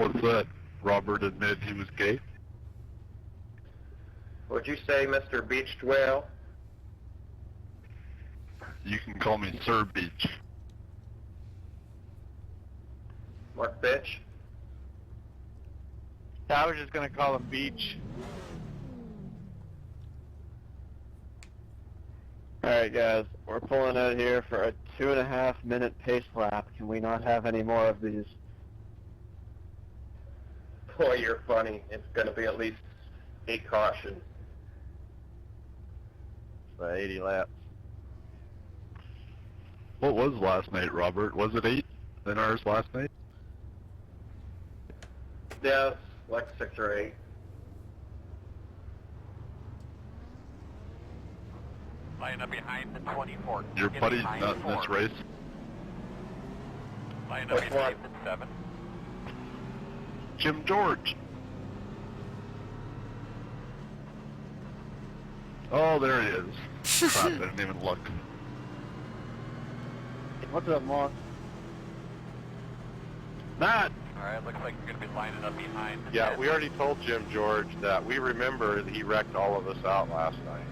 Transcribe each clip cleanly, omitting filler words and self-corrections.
What's that? Robert admitted he was gay? What'd you say, Mr. Beached Whale? You can call me Sir Beach. What bitch? I was just gonna call him Beach. Alright guys, we're pulling out here for a 2.5 minute pace lap. Can we not have any more of these? Boy, you're funny. It's gonna be at least 8 cautions. So 80 laps. What was last night, Robert? Was it 8 than ours last night? Yeah, like 6 or 8. Line up behind the 24. Your Get buddy's behind not in four. this race. Line up Which behind one? the 7. Jim George. Oh, there he is. Crap, I didn't even look. What's up, Mark? Matt! Alright, looks like you're going to be lining up behind the Yeah, 10. we already told Jim George that we remember that he wrecked all of us out last night.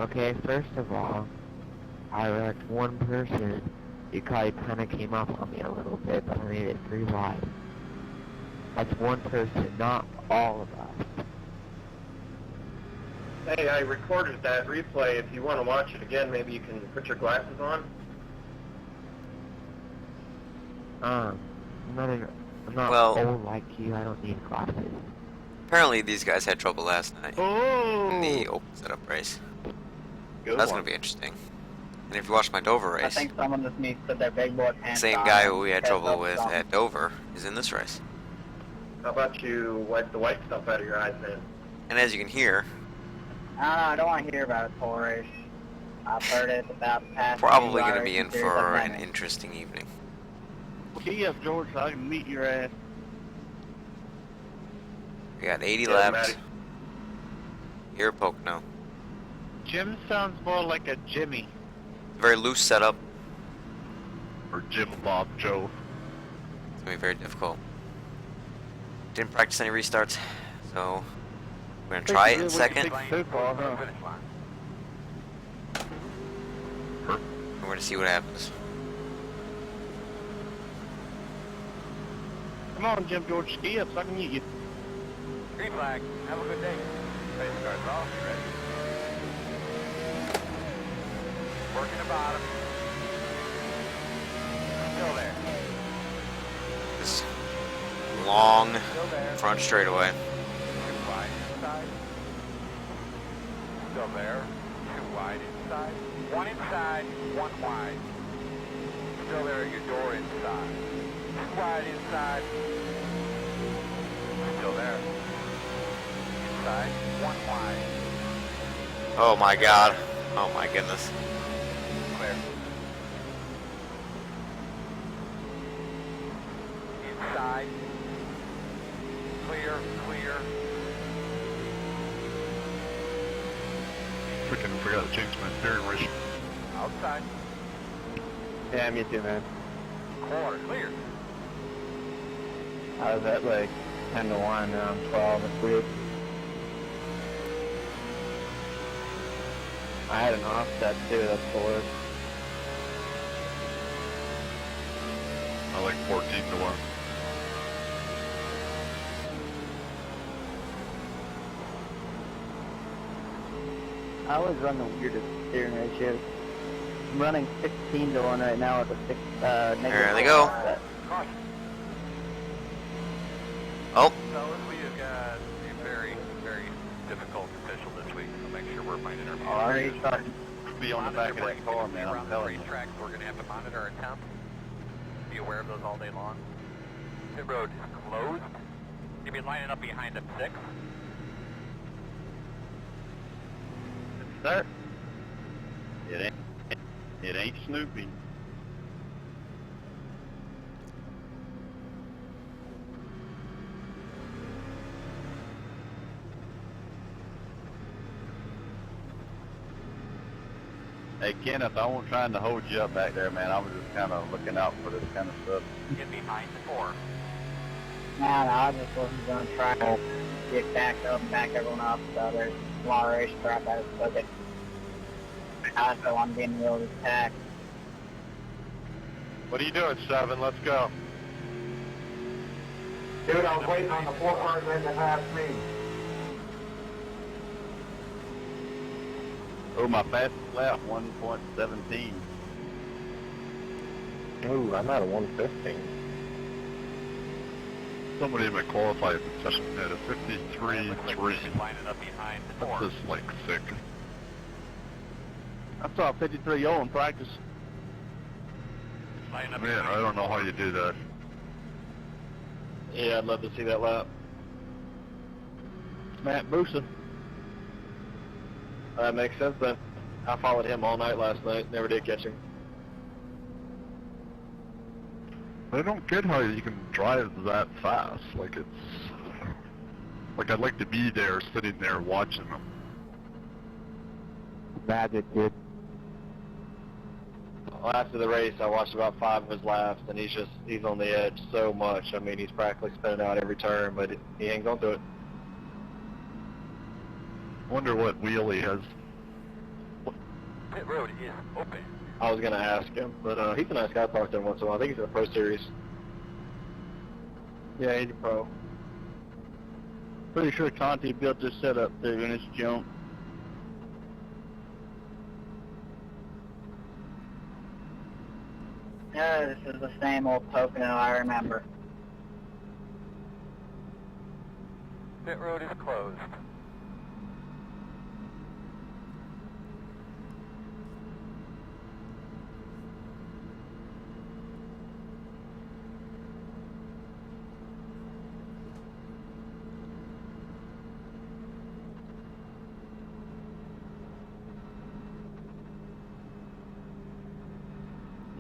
Okay, first of all, I wrecked one person. You probably kind of came up on me a little bit, but I made it 3 wide. That's one person, not all of us. Hey, I recorded that replay. If you want to watch it again, maybe you can put your glasses on. I'm not Well- old like you. I don't need glasses. Apparently these guys had trouble last night Oh! in the open setup race. Good That's one. going to be interesting. And if you watch my Dover I race, think someone just needs to put their big boy the pants same on guy and who we had catch trouble up with some. at Dover is in this race. How about you wipe the white stuff out of your eyes then? And as you can hear, I don't want to hear about a toll race. I've heard it about the past. probably few going to be in racing series for I've an been in. interesting evening. Key up, George, so I can meet your ass. We got 80 Yeah, laps Matty. here at Pocono. Jim sounds more like a Jimmy. Very loose setup. Or Jim Bob Joe. It's going to be very difficult. Didn't practice any restarts, so we're going to try it in second. Football, huh? Finish line. We're going to see what happens. Come on, Jim George, ski up so I can meet you. Green flag. Have a good day. Face guards off. You ready? Working the bottom. Still there. This long Still there. front straightaway. 2 wide inside. Still there. 2 wide inside. 1 inside. 1 wide. Still there. Your door inside. 2 wide inside. Still there. Inside. 1 wide. Oh my god. Oh my goodness. Clear. Inside. Clear. Clear. Freaking forgot to change my steering wheel. Outside. Yeah, me too, man. Quarter. Clear. I was at like 10 to 1, now I'm 12. It's weird. I had an offset too, that's the worst. I like 14 to 1. I always run the weirdest steering ratios. I'm running 16 to 1 right now with a negative. There they go. offset. Caution. Oh, Fellas, we have got a very, very difficult official this week, so make sure we're minding our Already business. starting to be on the back of that car, man, I'm Around the telling you. racetrack, we're going to have to monitor our temps. Be aware of those all day long. Pit road is closed. You'll be lining up behind the 6. Sir? It ain't Snoopy. Hey, Kenneth, I wasn't trying to hold you up back there, man. I was just kind of looking out for this kind of stuff. Get behind the 4. No, I just wasn't going to try to get backed up and back everyone up, so there's a lot of race crap I just took it. I feel I'm getting really attacked. What are you doing, 7? Let's go. Dude, I was waiting on the 4 cars in to pass me. Oh, my fastest lap, 1.17. Ooh, I'm at a 115. Somebody in my qualifying session had a Looks like 53.3. we're just lining up behind the 4. That's just like sick. I saw 53.0 in practice. Lining up Man, behind I don't the know how 4. you do that. Yeah, I'd love to see that lap. Matt Boosa. That makes sense then. I followed him all night last night. Never did catch him. I don't get how you can drive that fast. Like it's... Like I'd like to be there, sitting there watching them. Magic, dude. Well, after the race, I watched about 5 of his laps, and he's on the edge so much. I mean, he's practically spinning out every turn, but he ain't gonna do it. Wonder what wheel he has. Pit road is open. I was gonna ask him, but he's a nice guy to talk to him once in a while. I think he's in the Pro Series. Yeah, he's a pro. Pretty sure Conti built this setup too, and it's junk. Yeah, this is the same old Pocono I remember. Pit road is closed.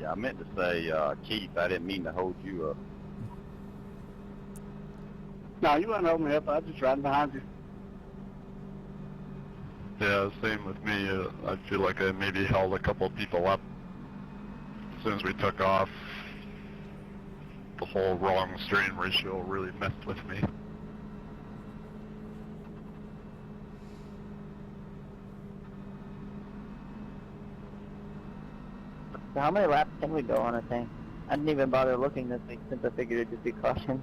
Yeah, I meant to say, Keith, I didn't mean to hold you up. No, you wouldn't hold me up. I was just riding behind you. Yeah, same with me. I feel like I maybe held a couple people up as soon as we took off. The whole wrong steering ratio really messed with me. So how many laps can we go on a thing? I didn't even bother looking this week since I figured it'd just be caution.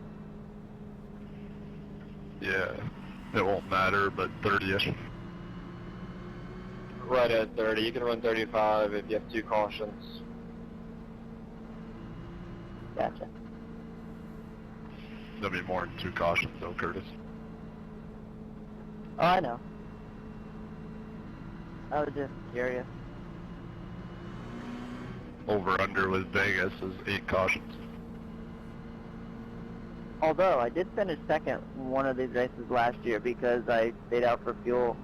Yeah, it won't matter, but 30ish. Right at 30. You can run 35 if you have 2 cautions. Gotcha. There'll be more than 2 cautions though, Curtis. Oh, I know. I was just curious. Over under with Vegas is 8 cautions. Although, I did finish second one of these races last year because I stayed out for fuel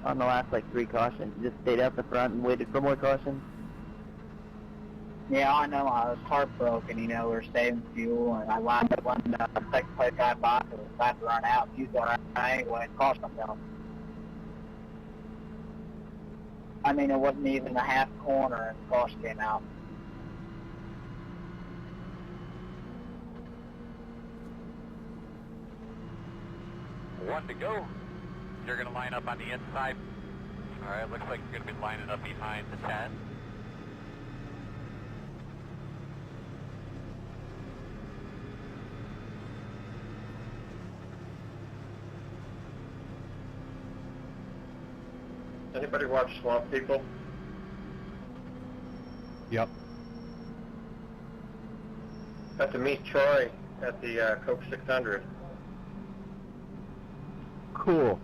on the last, 3 cautions. Just stayed out the front and waited for more cautions. Yeah, I know. I was heartbroken, we were saving fuel, and I lined up when the second place guy by, so it was about to run out. He was going to run out anyway and cost myself. I mean, it wasn't even a half corner, and the caution came out. One to go. You're going to line up on the inside. All right, looks like you're going to be lining up behind the 10. Anybody watch Swamp People? Yep. Got to meet Troy at the Coke 600. Cool.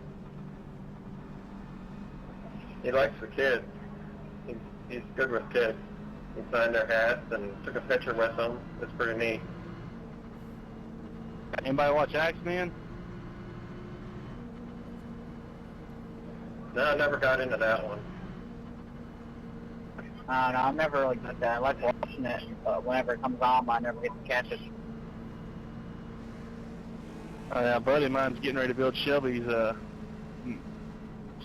He likes the kids. He's good with kids. He signed their hats and took a picture with them. It's pretty neat. Anybody watch Axeman? No, I never got into that one. No, I've never really done that. I like watching it, but whenever it comes on, I never get to catch it. Yeah, a buddy of mine's getting ready to build Shelby's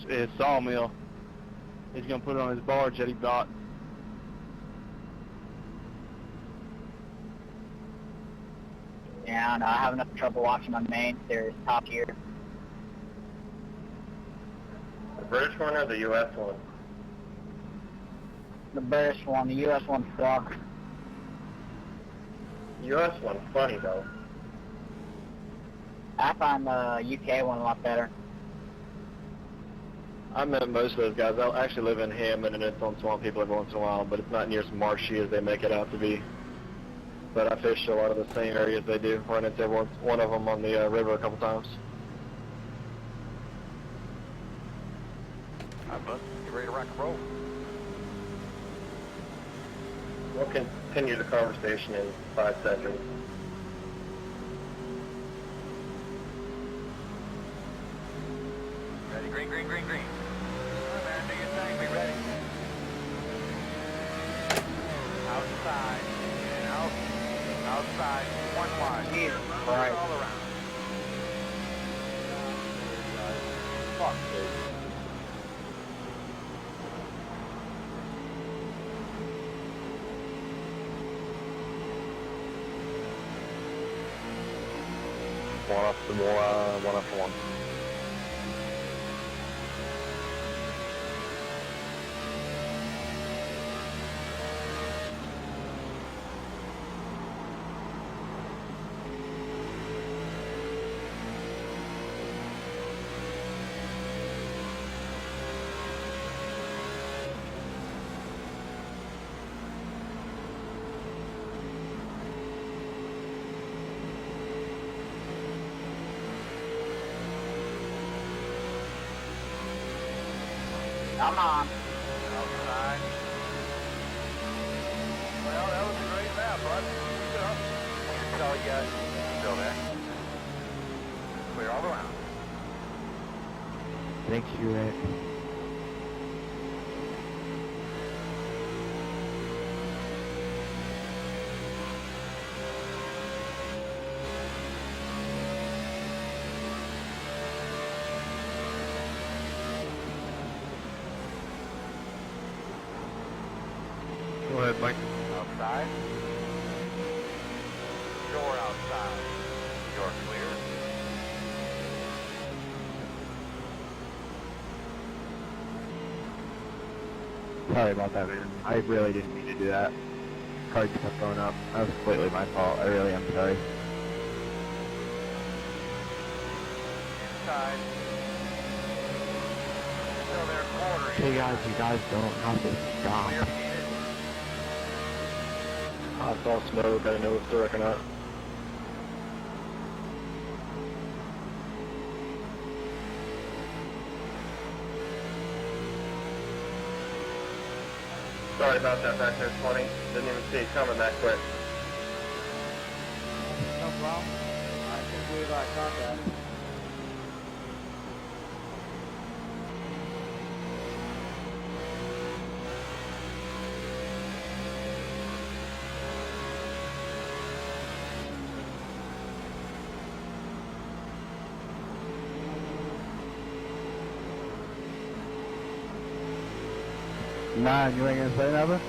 his sawmill. He's gonna put it on his barge that he bought. Yeah, I don't know. I have enough trouble watching my main series, top tier. The British one or the U.S. one? The British one, the U.S. one sucks. U.S. one's funny though. I find the UK one a lot better. I met most of those guys. I actually live in Hammond, and it's on Swamp People every once in a while, but it's not near as marshy as they make it out to be. But I fished a lot of the same areas they do. Run into one of them on the river a couple times. Alright, bud. You ready to rock and roll? We'll continue the conversation in 5 seconds. Ready? Green, green, green, green. Come on, man. Do your thing. Be ready. Outside. And out. Outside. One wide. Jesus All Christ. around. Fuck, dude. One after one. Come on. Outside. Well, that was a great lap, bud. Keep it up. That's all you got. Still there. Clear all around. Thank you, Rick. Go ahead, Mike. Outside. Door outside. You're clear. Sorry about that, man. I really didn't mean to do that. Cards kept going up. That was completely my fault. I really am sorry. Inside. Still there, quarter. Hey guys, you guys don't have to stop. Clear heated. I saw smoke. I didn't know if it was direct or not. Sorry about that back there, 20. Didn't even see it coming that quick. No problem. I can't believe I caught that. Nah, you ain't gonna say nothing?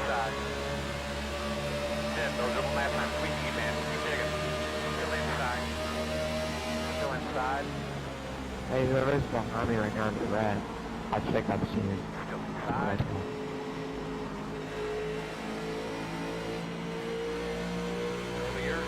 Inside. Yeah, those are the last time squeaky, man. Keep digging. Still inside. Still inside. Hey, whoever's behind me right now in the red, I'll check up soon. Still inside. Clear.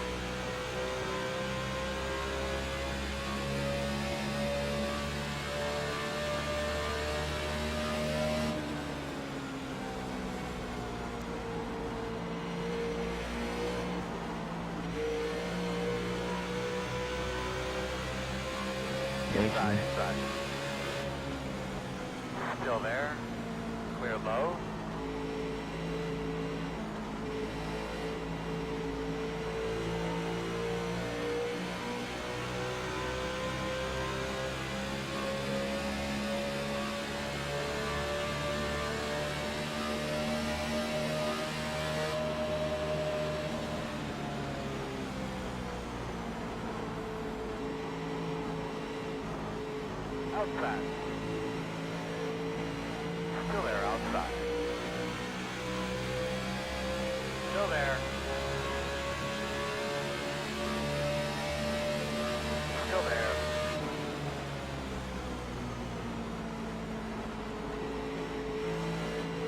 Inside, inside. Still there. Clear low. outside. Still there, outside. Still there. Still there.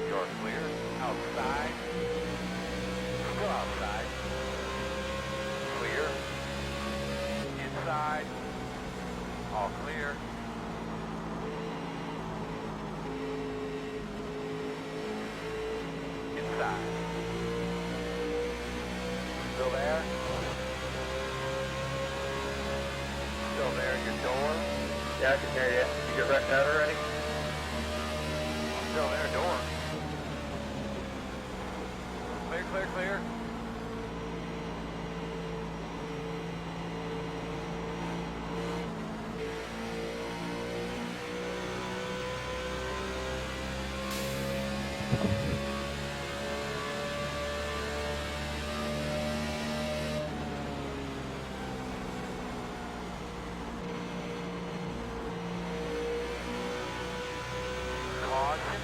You're clear. Outside. Still outside. Clear. Inside. All clear. Inside. Still there? Still there, your door? Yeah, I can hear you. You get wrecked out already? Still there, door. Clear, clear, clear.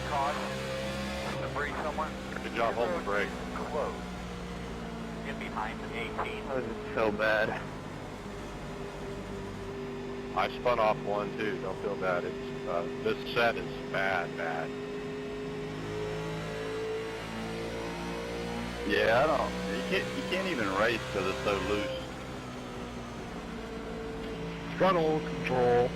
Caution. Debris somewhere. Good job holding the brake. Close. Get behind the 18. Oh, this is so bad. I spun off one too. Don't feel bad. It's this set is bad. Yeah, I don't. You can't even race because it's so loose. Throttle control.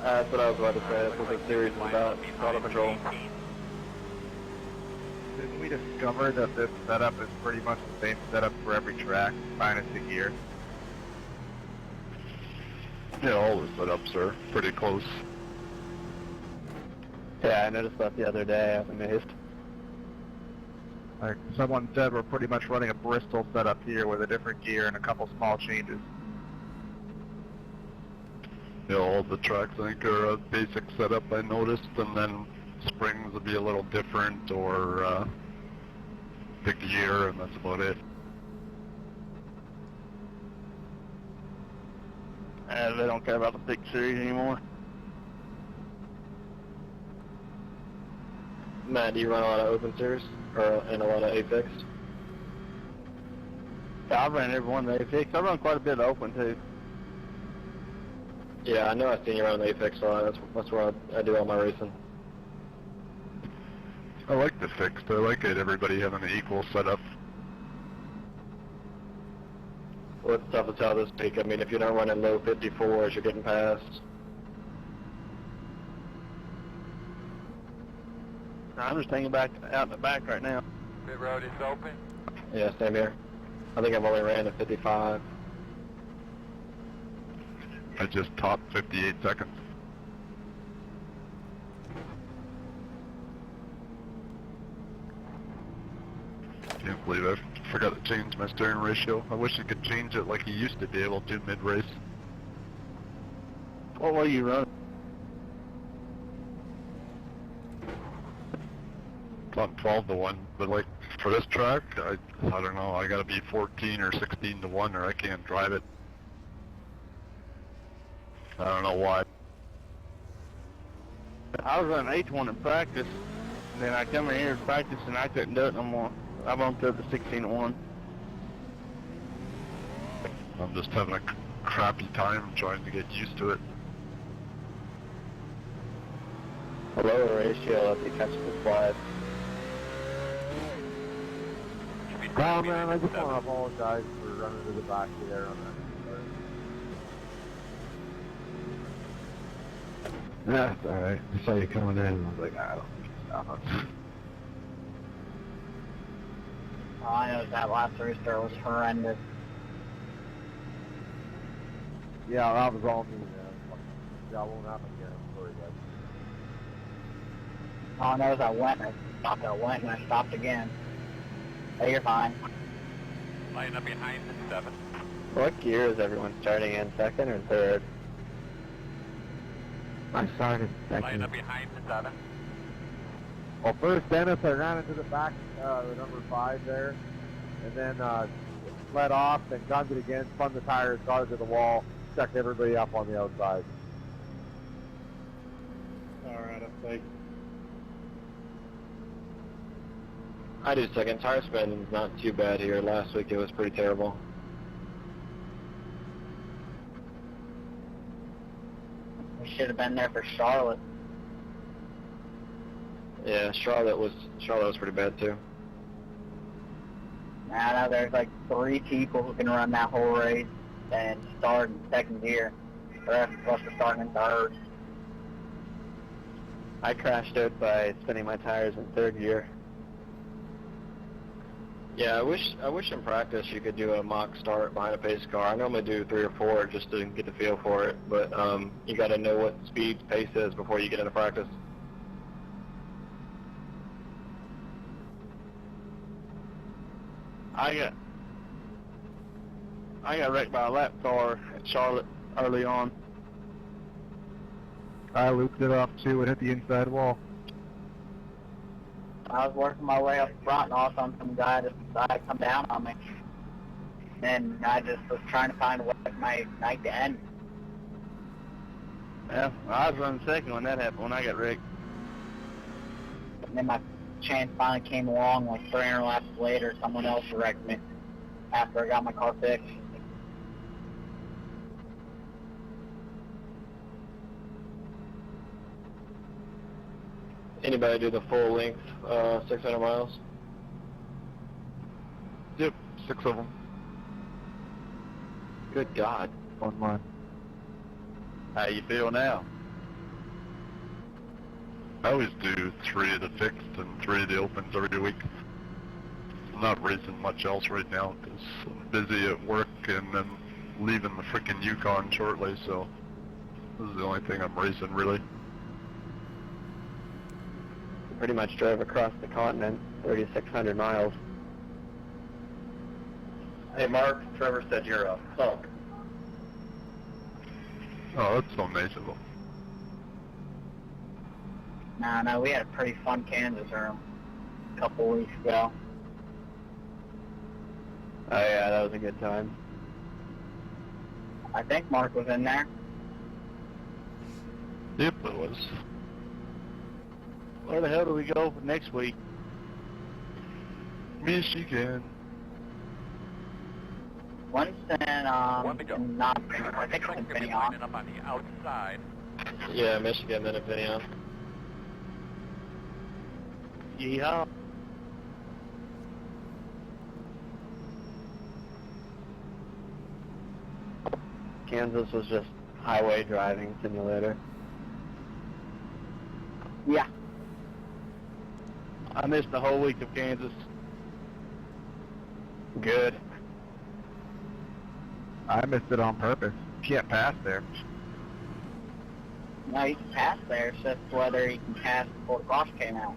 That's what I was about to say. That's what the series is about. Throttle control. Didn't we discover that this setup is pretty much the same setup for every track, minus the gear? Yeah, all the setups are pretty close. Yeah, I noticed that the other day. I was amazed. Like someone said, we're pretty much running a Bristol setup here with a different gear and a couple small changes. Yeah, all the tracks I think are a basic setup I noticed, and then springs will be a little different, or the gear, and that's about it. They don't care about the big series anymore. Matt, do you run a lot of open series or and a lot of Apex? Yeah, I've run every one of the Apex. I run quite a bit of open too. Yeah, I know I've seen you run the Apex a lot. That's where I do all my racing. I like the fixed. I like it. Everybody having an equal setup. Well, it's tough to tell this week. I mean, if you're not running low 54s, you're getting passed. I'm just hanging back out in the back right now. Pit road is open. Yeah, same here. I think I've only ran a 55. I just topped 58 seconds. Can't believe I forgot to change my steering ratio. I wish I could change it like you used to be able to mid-race. What way you run? On 12 to 1, but like for this track, I don't know, I gotta be 14 or 16 to 1 or I can't drive it. I don't know why. I was running 8 to 1 in practice, and then I come in here to practice and I couldn't do it no more. I bumped up to 16 to 1. I'm just having a crappy time trying to get used to it. A lower ratio if you catch the slide. Oh man, I just want to apologize for running to the back there on that. That's alright. I saw you coming in and I was like, I don't think stop. All I know is that last restart was horrendous. Yeah, that was all me, man. That won't happen again. I'm sorry, guys. All I know is I went and I stopped again. Hey, you're fine. Line up behind the 7. What gear is everyone starting in, second or third? I started Line second. up behind the 7. Well, first, Dennis, I ran into the back, the number 5 there, and then let off, then gunned it again, spun the tires, got it to the wall, Check everybody up on the outside. Alright, I think. I do second. Tire spin's not too bad here. Last week it was pretty terrible. We should have been there for Charlotte. Yeah, Charlotte was pretty bad too. I know there's like 3 people who can run that whole race and start in second gear. The rest of us are starting in third. I crashed out by spinning my tires in third gear. Yeah, I wish in practice you could do a mock start behind a pace car. I normally do 3 or 4 just to get the feel for it, but you got to know what speed pace is before you get into practice. I got wrecked by a lap car at Charlotte early on. I looped it off too and hit the inside wall. I was working my way up front and all of a sudden some guy just decided to come down on me. And I just was trying to find a way to my night to end. Yeah, I was running second when that happened, when I got wrecked. And then my chance finally came along, like 300 laps later, someone else wrecked me after I got my car fixed. Anybody do the full length 600 miles? Yep, 6 of them. Good God. On mine. How you feel now? I always do 3 of the fixed and 3 of the opens every week. I'm not racing much else right now because I'm busy at work and then leaving the frickin' Yukon shortly, so this is the only thing I'm racing really. Pretty much drove across the continent, 3,600 miles. Hey, Mark, Trevor said you're a punk. Oh, that's so nice of them. No, we had a pretty fun Kansas room a couple weeks ago. Oh yeah, that was a good time. I think Mark was in there. Yep, it was. Where the hell do we go for next week? Michigan. Winston, and not, I think it's in Finion. Up on the outside. Yeah, Michigan, then Infineon. Yeehaw. Kansas was just highway driving simulator. Yeah. I missed the whole week of Kansas. Good. I missed it on purpose. Can't pass there. No, you can pass there. It's just whether you can pass before the caution came out.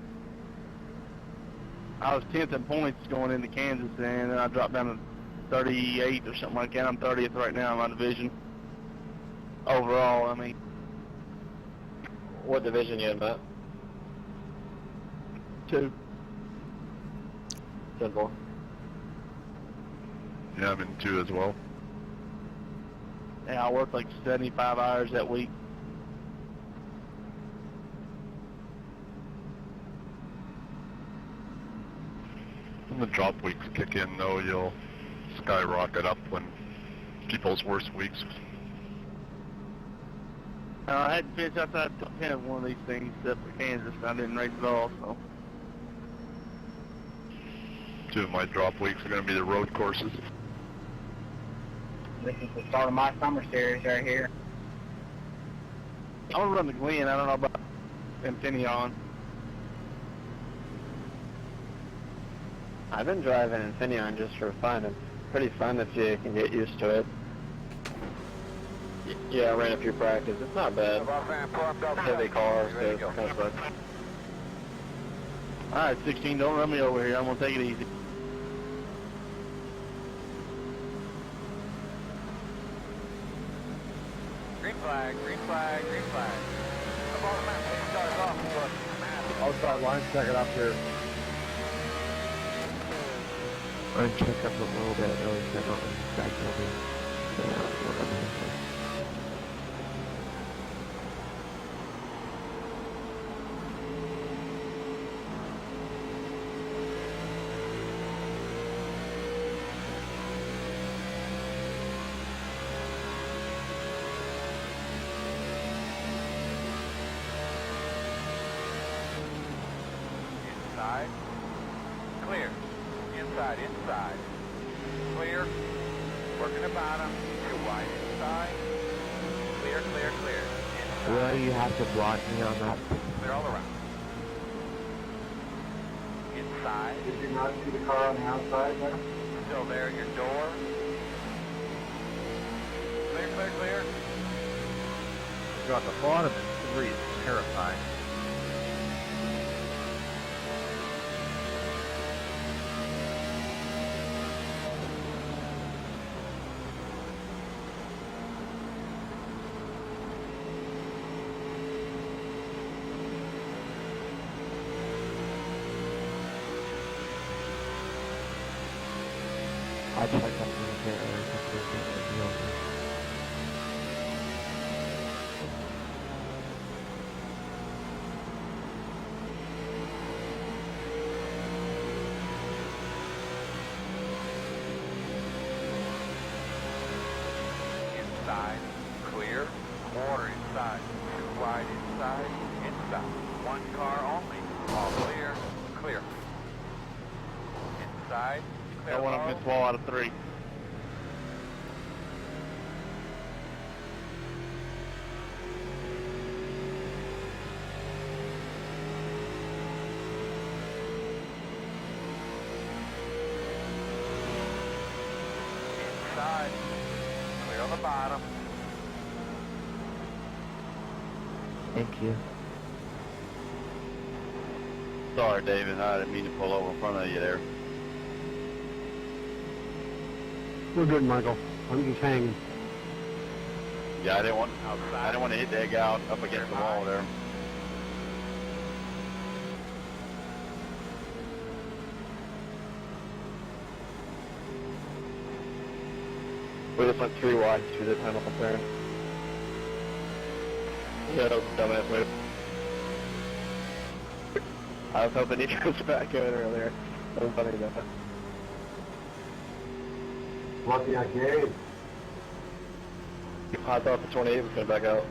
I was 10th in points going into Kansas, and then I dropped down to 38 or something like that. I'm 30th right now in my division. Overall, I mean. What division you in, Matt? 2. Simple. Yeah, I'm in 2 as well. Yeah, I worked like 75 hours that week. When the drop weeks kick in, though, you'll skyrocket up when people's worst weeks. I had to finish outside the top 10 of one of these things except for Kansas, and I didn't race at all, so. 2 of my drop weeks are going to be the road courses. This is the start of my summer series right here. I'm going to run the Glen. I don't know about Infineon. I've been driving Infineon just for fun. It's pretty fun if you can get used to it. Yeah, I ran a few practices. It's not bad. Heavy cars, so it's kind of fun. Alright, 16, don't run me over here. I'm going to take it easy. Green flag, green flag, green flag. Up on the map, it starts off with Outside line, check it up here. I'm check up a little bit early, so I don't back over. inside. Clear. Inside, inside. Clear. Working the bottom. Too wide inside. Clear, clear, clear. Inside. Will you have to block me on that? Clear all around. Inside. Did you not see the car on the outside there? Still there at your door. Clear, clear, clear. Go at the bottom and 3 is terrifying. I checked up on the earlier. Inside. Clear. Quarter inside. Too wide inside. Inside. One car only. All clear. Clear. Inside. Clear. I want to miss wall out of 3. Inside. Clear on the bottom. Thank you. Sorry, David. I didn't mean to pull over in front of you there. We're good, Michael. I'm just hanging. Yeah, I didn't want to hit that guy out up against the wall there. We just went 3 wide through the tunnel up there. Yeah, that was a dumbass move. I was hoping he goes back in earlier. That was funny though. Lucky I gave. I thought the 28 was going to back out.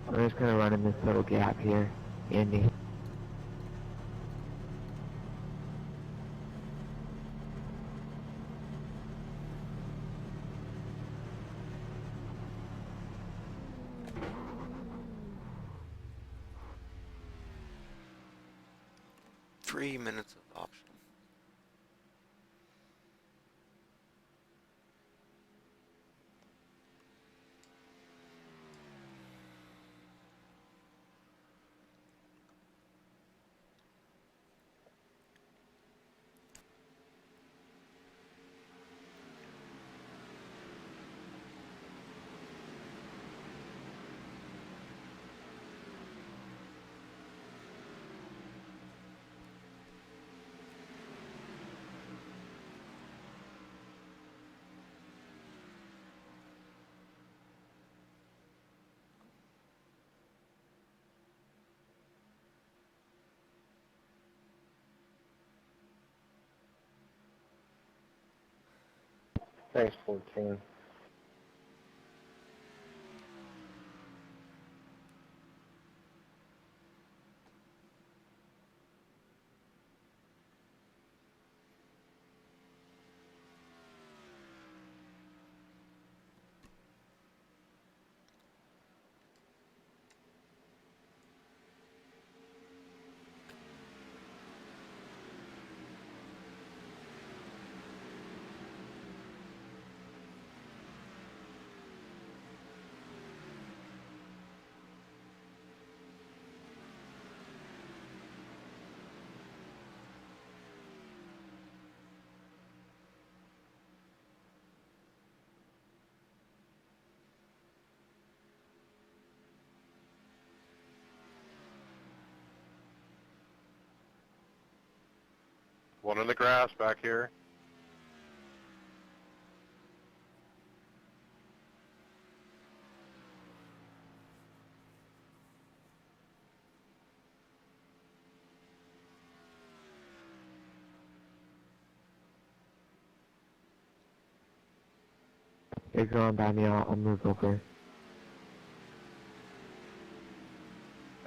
I'm just gonna run in this little gap here, Andy. Three minutes of optional. Thanks, 14. One in the grass back here. You're going by me, I'll move over.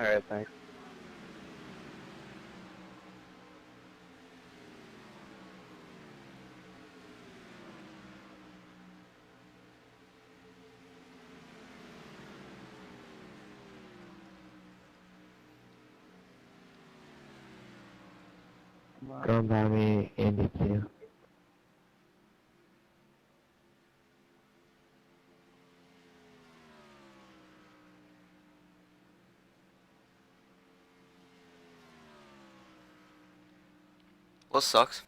Alright, thanks. Going by me, Andy too. Well, sucks.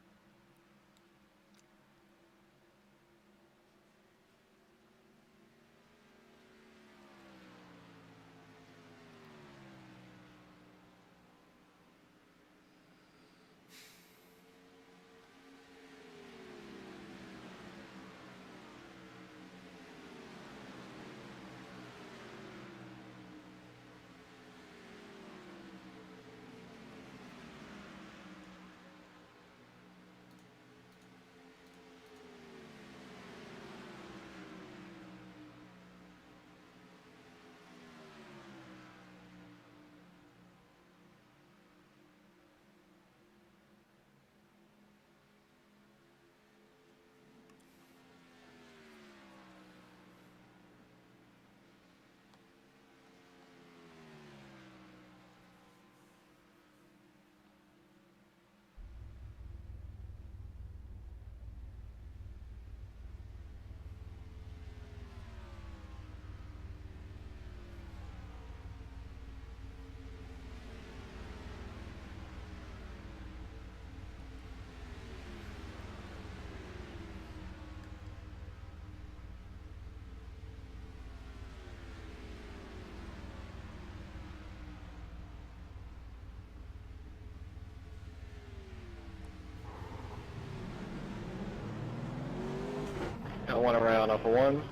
Got one around off of 1.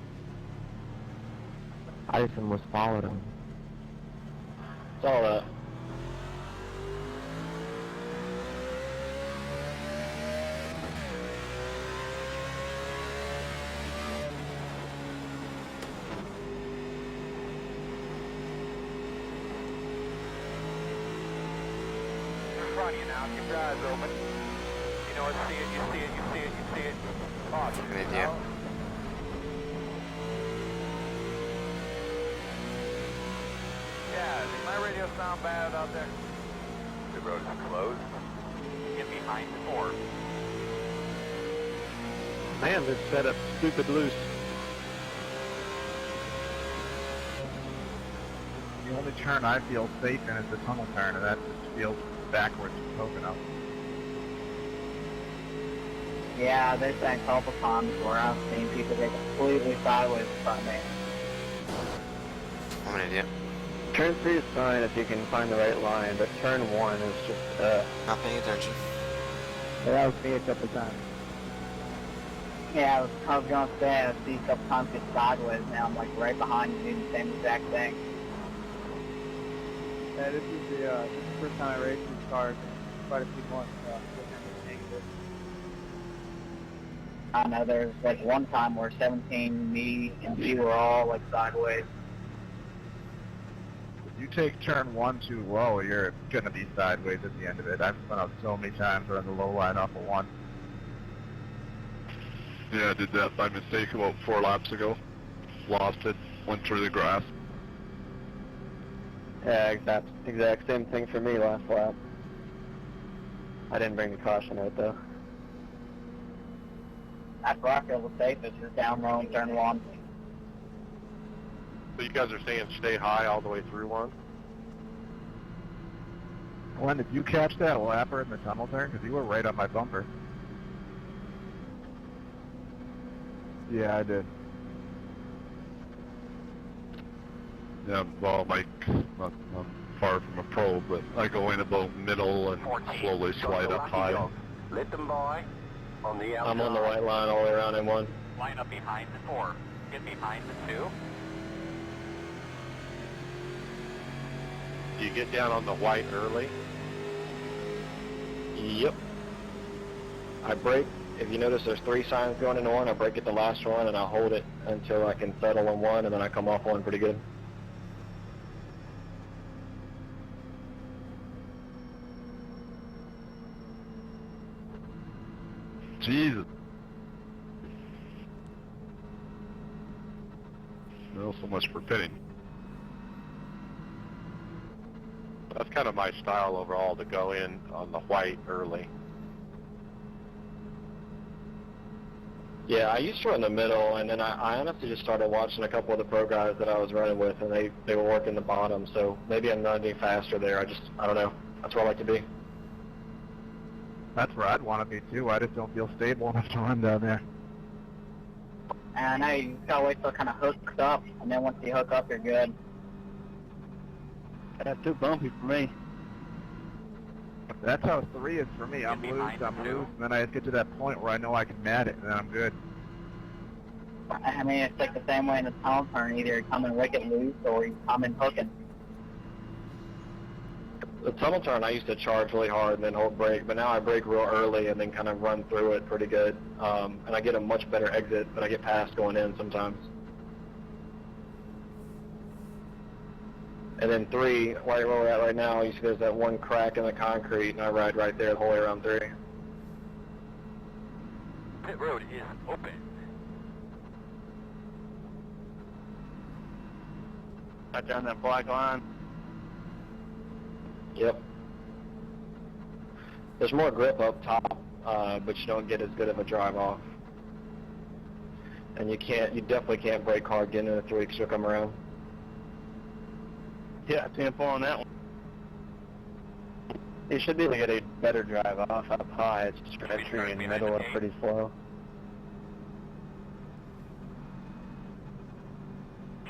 I just almost followed him. Saw that. In front of you now, keep your eyes open. You know what, see it, you see it, you see it, you see it. Awesome. Good idea. Yeah, does my radio sound bad out there? The road is closed. Get behind the orb. Man, this setup's stupid loose. The only turn I feel safe in is the tunnel turn, and that just feels backwards from Pocono. Yeah, there's been a couple times where I've seen people get completely sideways in front of me. I'm an idiot. Turn 3 is fine if you can find the right line, but turn 1 is just, Not paying attention. Yeah, that was me a couple of times. Yeah, I was gonna say, I see a couple times get sideways now. I'm like right behind you doing the same exact thing. Yeah, this is the first time I raced this car in quite a few months. I know there's like one time where 17, me, and you were all like sideways. If you take turn 1 too low, you're going to be sideways at the end of it. I've spun out so many times on the low line off of 1. Yeah, I did that by mistake about 4 laps ago. Lost it, went through the grass. yeah, exact same thing for me last lap. I didn't bring the caution out though. That's where I feel the safest is down low in turn 1. So you guys are saying stay high all the way through 1? Glenn, did you catch that lapper in the tunnel turn? Because you were right on my bumper. Yeah, I did. Yeah, well, Mike, I'm far from a pro, but I go in about middle and slowly slide up high. Let them by. On the outside. I'm on the white line all the way around in 1. Line up behind the 4. Get behind the 2. Do you get down on the white early? Yep. I brake. If you notice there's 3 signs going into 1, I brake at the last one and I hold it until I can settle on 1 and then I come off 1 pretty good. Jesus. Well, so much for pitting. That's kind of my style overall, to go in on the white early. Yeah, I used to run the middle, and then I honestly just started watching a couple of the pro guys that I was running with, and they were working the bottom, so maybe I'm not any faster there. I don't know. That's where I like to be. That's where I'd want to be too. I just don't feel stable enough to run down there. And I know you gotta wait till it kind of hooks up, and then once you hook up, you're good. That's too bumpy for me. That's how 3 is for me. I'm loose, and then I just get to that point where I know I can mat it, and then I'm good. I mean, it's like the same way in the tunnel turn. Either you come in wicked loose or you come in hooking. The tunnel turn, I used to charge really hard and then hold brake, but now I brake real early and then kind of run through it pretty good. And I get a much better exit, but I get past going in sometimes. And then 3, right where we're at right now, you see there's that one crack in the concrete, and I ride right there the whole way around 3. Pit road is open. Right down that black line. Yep. There's more grip up top, but you don't get as good of a drive off. And you definitely can't brake hard getting into 3 because you'll come around. Yeah, 10-4 on that one. You should be able to get a better drive off up high. It's just entry and middle are pretty slow.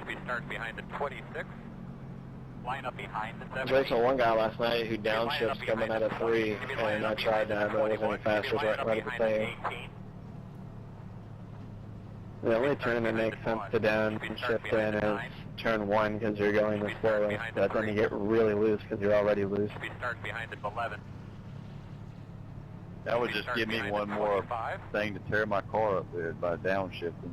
Speed start behind the 26. Line up behind the 70. I was racing one guy last night who downshifts coming out of 3, and I tried that, but I wasn't any faster, so right at the same. The only turn that makes sense to downshift in is turn 1 because you're going the slowest, but then you get really loose because you're already loose. Speed start behind the 11. That would just give me one more thing to tear my car up with by downshifting.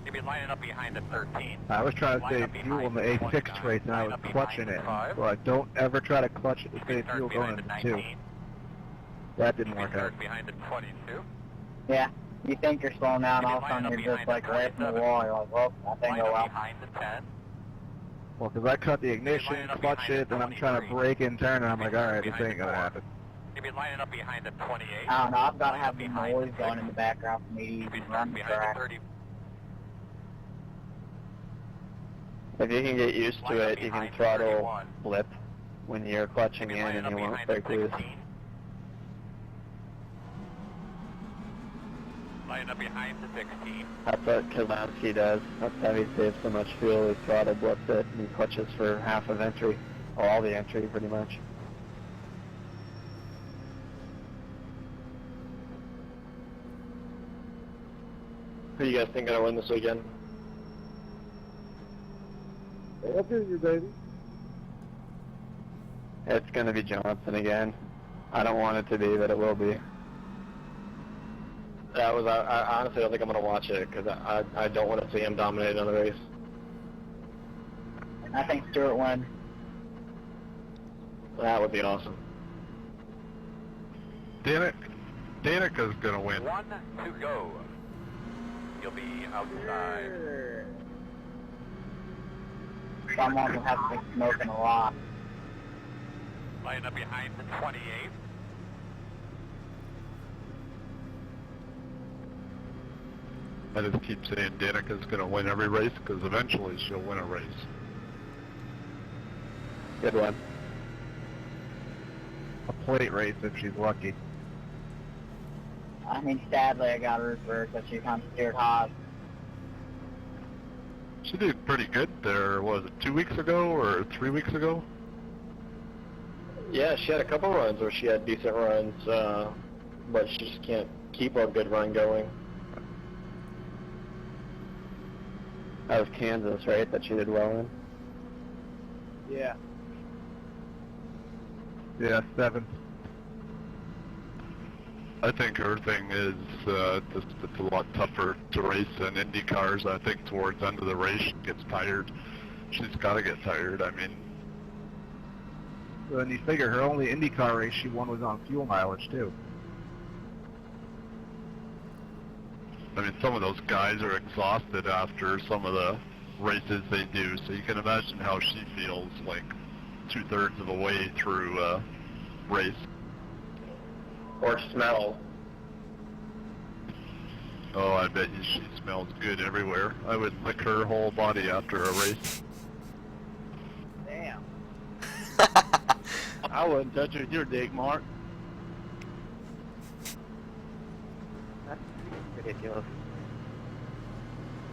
You'll be lining up behind the 13. I was trying to save fuel in the A6 race, and I was clutching it. So I don't ever try to clutch it to save fuel going into 2. That didn't work out. Behind the 22. Yeah. You think you're slowing down, all of a sudden you're just like right in the wall. You're like, well, that didn't go well. Well, because I cut the ignition, clutch it, and I'm trying to brake and turn, and I'm like, alright, this ain't gonna happen. You'll be lining up behind the 28. I don't know, I've got to have the noise going in the background for me to even run the track. If you can get used to it, you can throttle flip when you're clutching in and you won't break loose. Line up behind the 16. That's what Kozlowski does. That's how he saves so much fuel. He throttle blips it and he clutches for half of entry, or all the entry pretty much. Who do you guys think gonna win this weekend? Up here, you baby. It's gonna be Johnson again. I don't want it to be, but it will be. That was, I honestly don't think I'm going to watch it because I don't want to see him dominate another race. I think Stewart won. That would be awesome. Danica's going to win. 1 to go. You'll be outside. Someone will have to be smoking a lot. Line up behind the 28. I just keep saying Danica's going to win every race because eventually she'll win a race. Good one. A plate race if she's lucky. I mean, sadly, I got her for because she kind of steered hot. She did pretty good there, was it 2 weeks ago or 3 weeks ago? Yeah, she had a couple runs where she had decent runs, but she just can't keep a good run going. That was Kansas, right, that she did well in? Yeah. Yeah, 7th. I think her thing is just it's a lot tougher to race than Indy cars. I think towards the end of the race she gets tired. She's got to get tired. I mean, When you figure her only IndyCar race she won was on fuel mileage too. I mean, some of those guys are exhausted after some of the races they do, so you can imagine how she feels like 2/3 of the way through a race. Or smells. Oh, I bet you she smells good everywhere. I would lick her whole body after a race. Damn. I wouldn't touch her with your dick, Mark. That's ridiculous.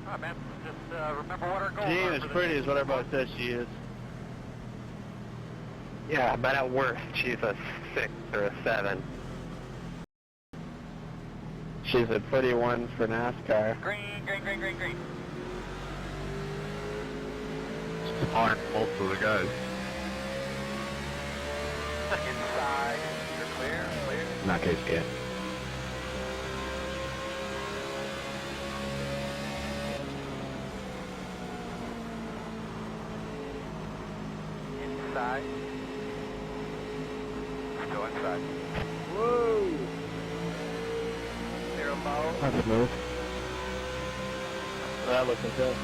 Alright, man. Just remember what our goals She ain't are as for the pretty day. as what everybody says she is. Yeah, but at worst, she's a 6 or a 7. She's a pretty one for NASCAR. Green, green, green, green, green. Smart, both of the guys. Inside. You're clear, clear. Not case yet. Inside. Still inside. Whoa! Clear low. That's a move. That looks intense.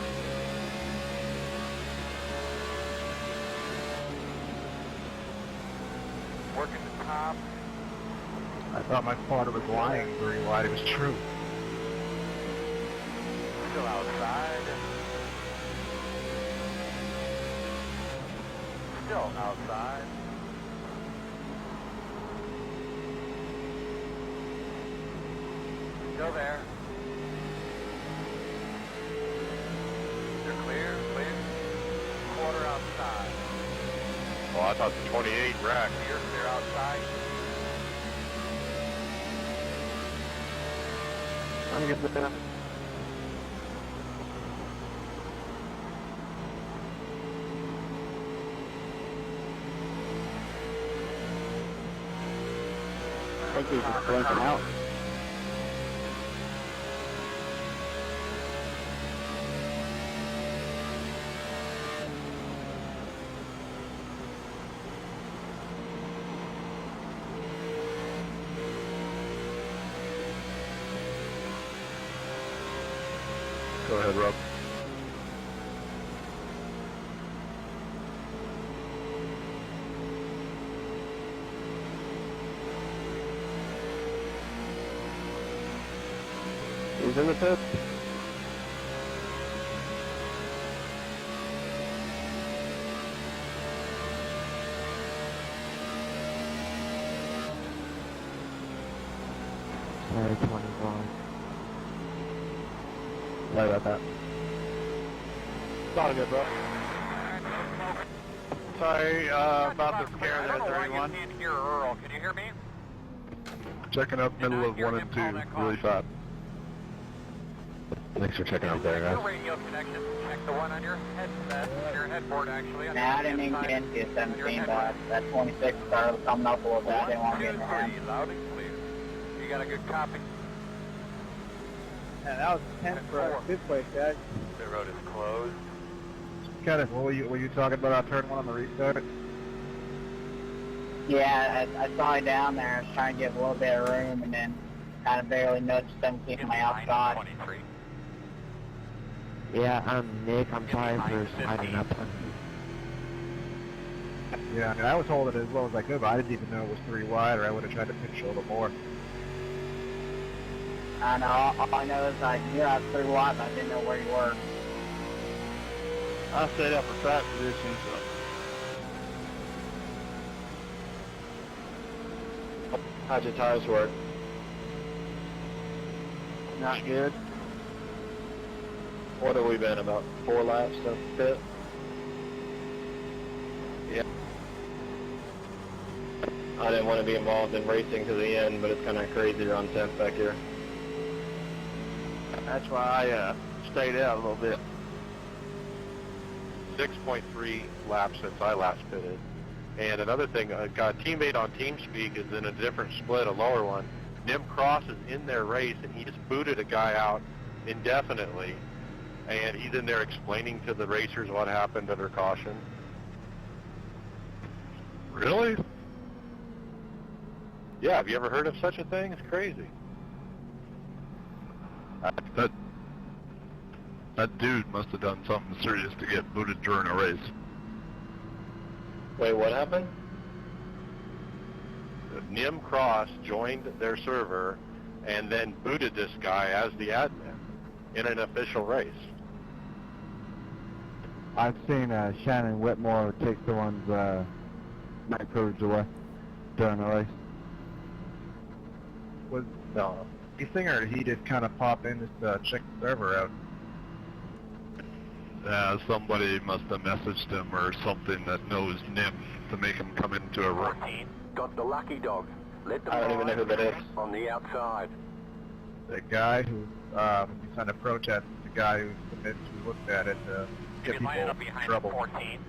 Working the top. I thought my spotter was lying 3 wide. It was true. Still outside. Still outside. Still there. You're clear, clear. Quarter outside. Well, I thought the 28 racked. Clear, clear outside. I'm good with that. I think he's just blinking out. Go ahead, Rob. He's in the pit. Sorry, 21. Sorry about that. It's all good, bro. Sorry about the scare there, 31. I can't hear Earl. Can you hear me? Checking up middle of 1 and 2, really fast. Thanks for checking out there, Your guys. radio connection. Check the one on your headset, your headboard actually. On Nah, I the didn't even inside. get into Your 17, headboard. but that 26 started coming up a little bit. I didn't want to get in 1, there. 2, 3, loud and clear. You got a good copy? Yeah, that was 10 for a good place, guys. The road is closed. Kind of, what were you talking about on turn 1 on the restart? Yeah, I saw you down there. I was trying to give a little bit of room and then kind of barely nudged 17 from my outside. 23. Yeah, Nick, I'm sorry for sliding up on you. Yeah, I mean, I was holding it as low as I could, but I didn't even know it was 3 wide, or I would have tried to pinch a little more. I know, all I know is I knew I was 3 wide, but I didn't know where you were. I stayed up for track position, so. How'd your tires work? Not good. What have we been, about 4 laps since the pit? Yeah. I didn't want to be involved in racing to the end, but it's kind of crazy on 10th back here. That's why I stayed out a little bit. 6.3 laps since I last pitted. And another thing, a teammate on TeamSpeak is in a different split, a lower one. Nim Cross is in their race, and he just booted a guy out indefinitely. And he's in there explaining to the racers what happened under caution. Really? Yeah, have you ever heard of such a thing? It's crazy. That dude must have done something serious to get booted during a race. Wait, what happened? Nim Cross joined their server and then booted this guy as the admin in an official race. I've seen Shannon Whitmore take someone's night privilege away during a race. Was racing, or did he just kind of pop in just to check the server out? Somebody must have messaged him or something that knows Nim to make him come into a room. Got the lucky dog. Let them I don't even know who that is. on the outside. The guy who he signed a protest, the guy who submits, who looked at it to get people in trouble. 14.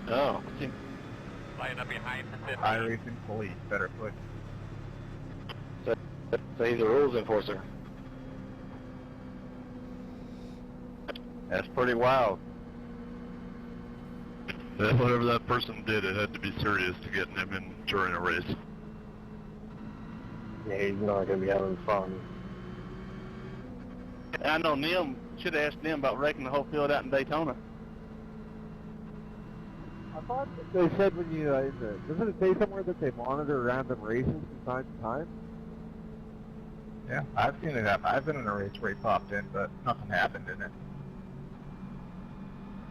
Oh. Line up behind the 15. iRacing police, better put. So he's a rules enforcer. That's pretty wild. Whatever that person did, it had to be serious to get him in during a race. Yeah, he's not going to be having fun. I know Nim should have asked Nim about wrecking the whole field out in Daytona. I thought they said when you, doesn't it say somewhere that they monitor random races from time to time? Yeah, I've seen it happen. I've been in a race where he popped in, but nothing happened in it.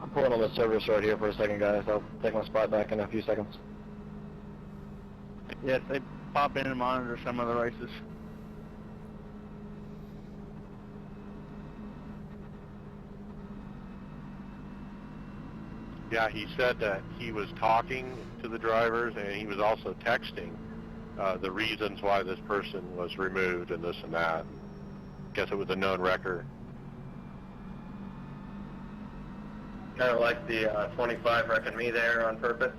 I'm pulling on the service right here for a second, guys. I'll take my spot back in a few seconds. Yes, they pop in and monitor some of the races. Yeah, he said that he was talking to the drivers and he was also texting the reasons why this person was removed and this and that. Guess it was a known wrecker. Kind of like the 25 wrecking me there on purpose.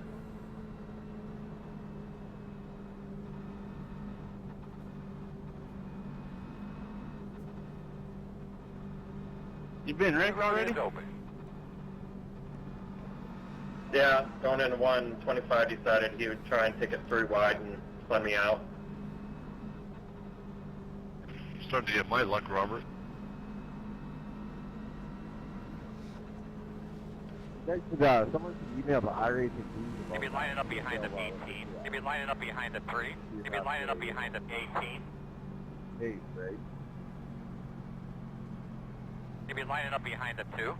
You been wrecked already? Yeah, going into 125 decided he would try and take it through wide and spun me out. Starting to get my luck, Robert. Someone should email the iRacing team. Maybe lining up behind the 18. Maybe lining up behind the 3. Maybe lining up behind the 18. 8, right? Maybe lining up behind the 2.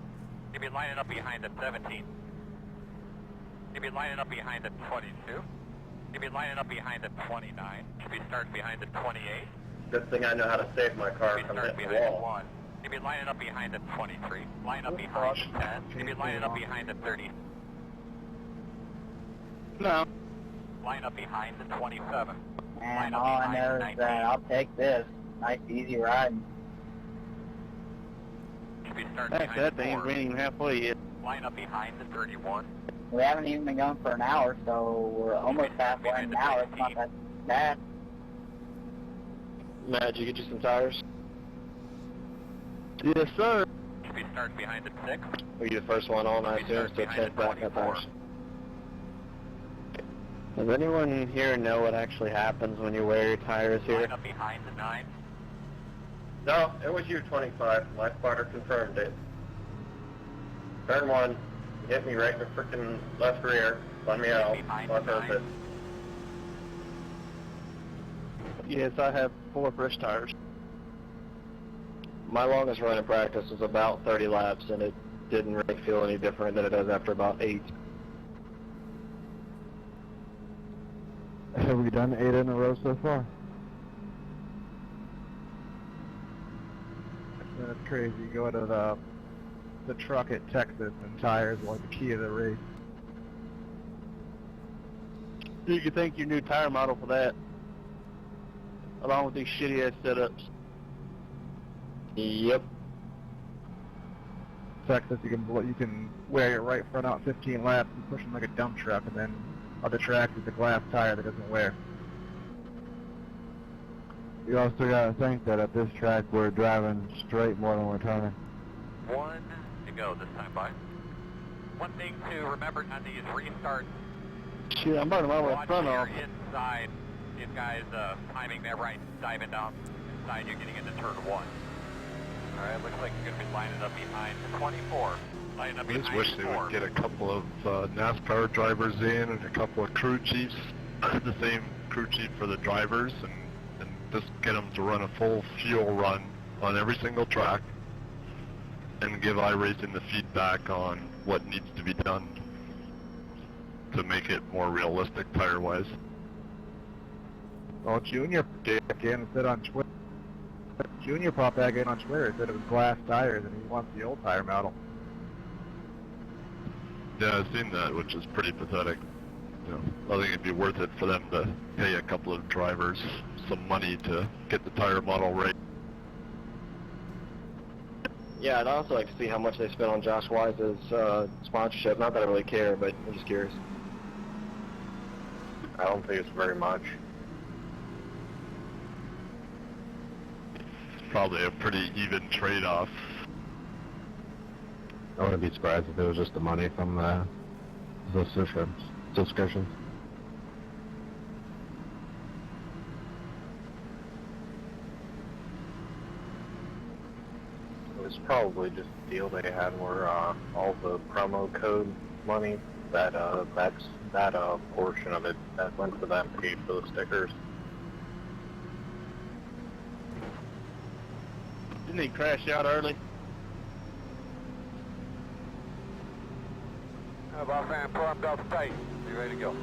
Maybe lining up behind the 17. Maybe lining up behind the 22. Maybe lining up behind the 29. Maybe starting behind the 28. Good thing I know how to save my car Maybe from starting hitting the behind the wall. 1. Maybe lining up behind the 23. Line up behind the 10. Maybe lining up behind the 30. No. Line up behind the 27. Man, all I know is that I'll take this. Nice, easy riding. Maybe starting Heck, behind that the thing 4. ain't even halfway yet. Line up behind the 31. We haven't even been going for an hour, so we're almost halfway in an hour. It's not that bad. Matt, did you get you some tires? Yes, sir. Maybe starting behind the 6. Were you the first one on, I Maybe assume, starting so behind check the back 24. tires. Does anyone here know what actually happens when you wear your tires here? Line up behind the 9. No, it was you, 25. My spotter confirmed it. Turn 1, hit me right in the frickin' left rear, spun me out, on purpose. Yes, I have 4 fresh tires. My longest run in practice was about 30 laps, and it didn't really feel any different than it does after about 8. Have we done 8 in a row so far? That's crazy. You go to the truck at Texas and tires are like the key of the race. You could thank your new tire model for that, along with these shitty ass setups. Yep. Texas, you can wear your right front out 15 laps and push them like a dump truck, and then other tracks is a glass tire that doesn't wear. You also gotta think that at this track we're driving straight more than we're turning. 1 to go this time, by. One thing to remember on these restarts. Shit, I'm burning my way Watch front your off. inside. These guys timing their right, diving down. outside, you're getting into turn 1. Alright, looks like you're going to be lining up behind 24. Lining up I just behind wish they 4. would get a couple of NASCAR drivers in and a couple of crew chiefs, the same crew chief for the drivers, and just get them to run a full fuel run on every single track and give iRacing the feedback on what needs to be done to make it more realistic tire-wise. Well, Junior back in and said on Twitter. Junior popped back in on Twitter and said it was glass tires and he wants the old tire model. Yeah, I've seen that, which is pretty pathetic. You know, I think it'd be worth it for them to pay a couple of drivers some money to get the tire model right. Yeah, I'd also like to see how much they spent on Josh Wise's sponsorship. Not that I really care, but I'm just curious. I don't think it's very much. Probably a pretty even trade-off. I wouldn't be surprised if it was just the money from the subscriptions. It was probably just a deal they had where all the promo code money, that portion of it that went to them paid for the stickers. Didn't he crash out early? How about fan prime belt tight? You ready to go?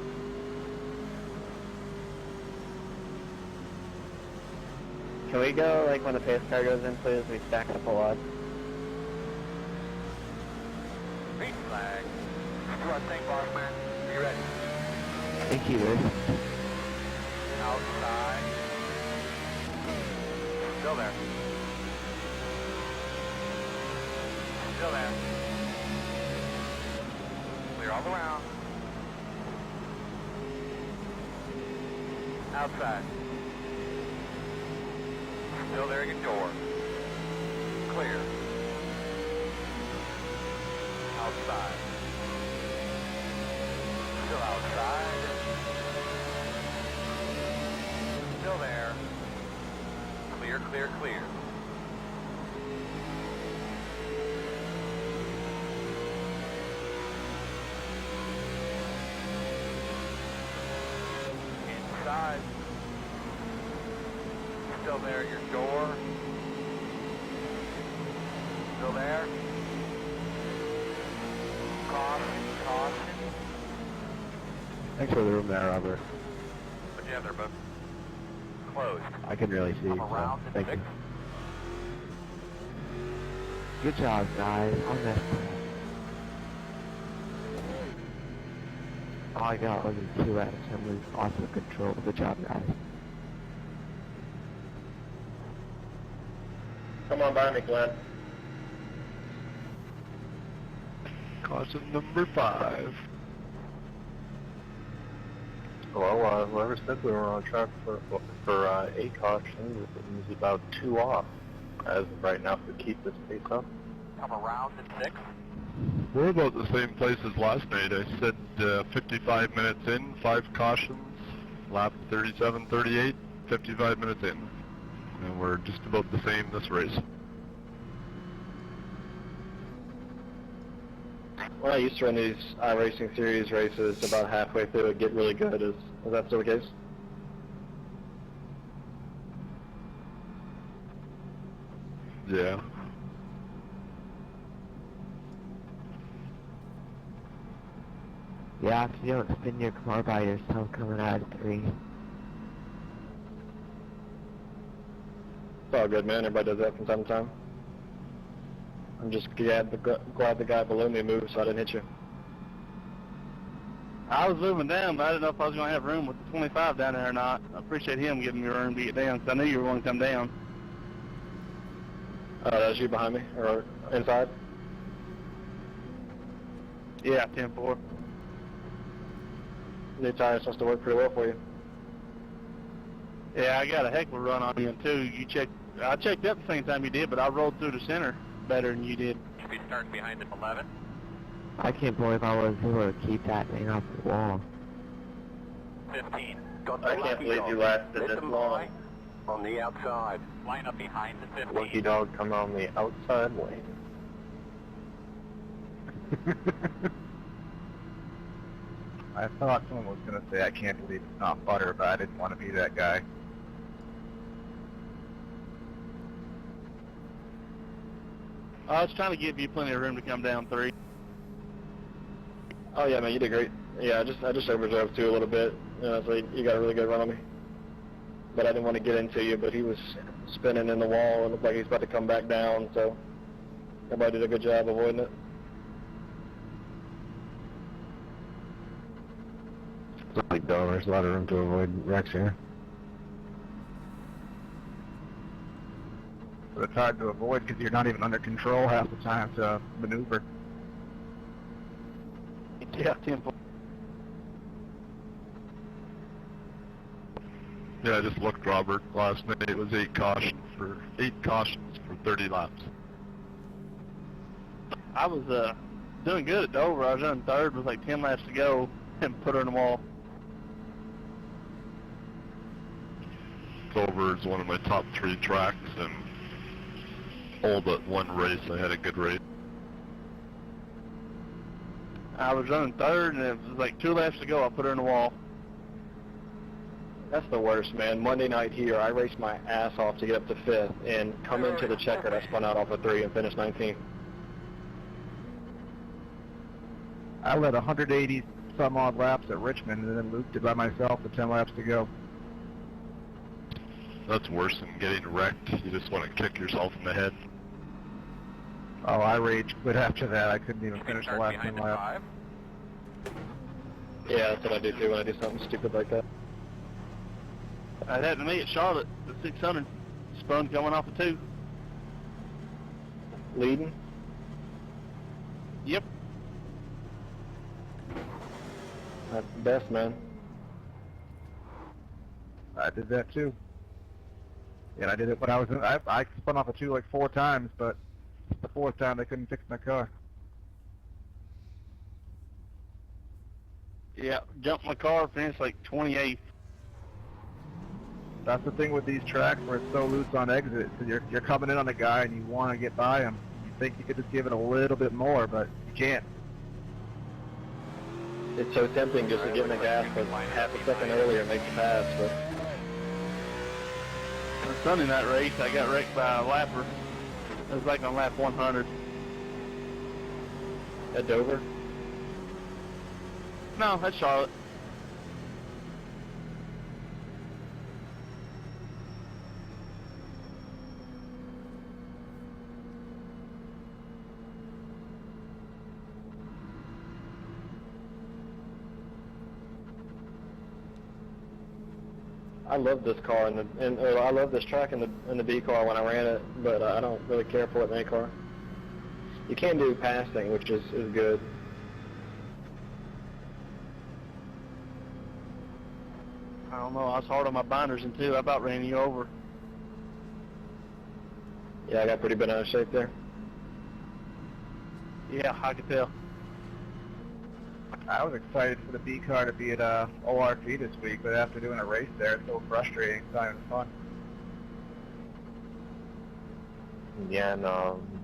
Can we go, like, when the pace car goes in, please? We stack up a lot. Green flag. You want to think, boss man? Are you ready? Thank you, Liz. Outside. Still there. Still there. Clear all around. Outside. Still there at your door. Clear. Outside. Still outside. Still there. Clear, clear, clear. Inside. Still there at your door. Still there. Caution, caution. Thanks for the room there, Robert. What'd you have there, bud? Closed. I can really see, I'm so around in thank 6. you. Good job, guys. On that. All I got was a 2 out of 10 was off of control. Good job, guys. Come on by me, Glenn. Caution number 5. Well, whoever said we were on track for 8 cautions is about 2 off as of right now to keep this pace up. I'm around in 6. We're about the same place as last night. I said 55 minutes in, 5 cautions, lap 37-38, 55 minutes in. And we're just about the same this race. When I used to run these iRacing series races, about halfway through it get really good. Is that still the case? Yeah. Yeah, if you don't spin your car by yourself coming out of 3. It's all good, man. Everybody does that from time to time. I'm just glad the guy below me moved so I didn't hit you. I was moving down, but I didn't know if I was going to have room with the 25 down there or not. I appreciate him giving me room to get down, because I knew you were going to come down. That was you behind me, or inside? Yeah, 10-4. New tires supposed to work pretty well for you. Yeah, I got a heck of a run on you, too. I checked up the same time you did, but I rolled through the center better than you did. Should be starting behind at 11. I can't believe I was able to keep that thing off the wall. 15. I can't believe you lasted this long. On the outside. Line up behind the 15. Lucky dog come on the outside lane. I thought someone was going to say, I can't believe it's not butter, but I didn't want to be that guy. I was trying to give you plenty of room to come down 3. Oh yeah, man, you did great. Yeah, I just overdrove too a little bit. So you got a really good run on me. But I didn't want to get into you, but he was spinning in the wall. It looked like he's about to come back down, so everybody did a good job avoiding it. It's like there's a lot of room to avoid wrecks here. But it's hard to avoid because you're not even under control half the time to maneuver. Yeah, 10. Yeah, I just looked, Robert, last night. It was 8 cautions for 30 laps. I was doing good at Dover. I was running 3rd with like 10 laps to go and put her in the wall. Dover is one of my top 3 tracks, and all but one race I had a good race. I was running 3rd, and it was like 2 laps to go. I put her in the wall. That's the worst, man. Monday night here, I raced my ass off to get up to 5th, and come into the checkered, I spun out off of 3 and finished 19th. I led 180 some odd laps at Richmond and then looped it by myself with 10 laps to go. That's worse than getting wrecked. You just want to kick yourself in the head. Oh, I rage quit after that. I couldn't even finish the last 10 laps. Yeah, that's what I do too when I do something stupid like that. That happened to me at Charlotte, the 600. Spun coming off of 2. Leading? Yep. That's the best, man. I did that too. And I did it when I was in, I spun off of 2 like 4 times, but the 4th time they couldn't fix my car. Yeah, jumped my car, finished like 28th. That's the thing with these tracks where it's so loose on exit. So you're coming in on a guy and you want to get by him. You think you could just give it a little bit more, but you can't. It's so tempting just to get in the gas, but half a second earlier makes you pass, but... On Sunday night race, I got wrecked by a lapper. It was like on lap 100. At Dover? No, that's Charlotte. I love this car or I love this track in the B car when I ran it, but I don't really care for it in A car. You can do passing, which is good. I don't know, I was hard on my binders in 2. I about ran you over. Yeah, I got pretty bent out of shape there. Yeah, I could tell. I was excited for the B car to be at ORT this week, but after doing a race there, it's so frustrating. It's not even fun. Yeah, and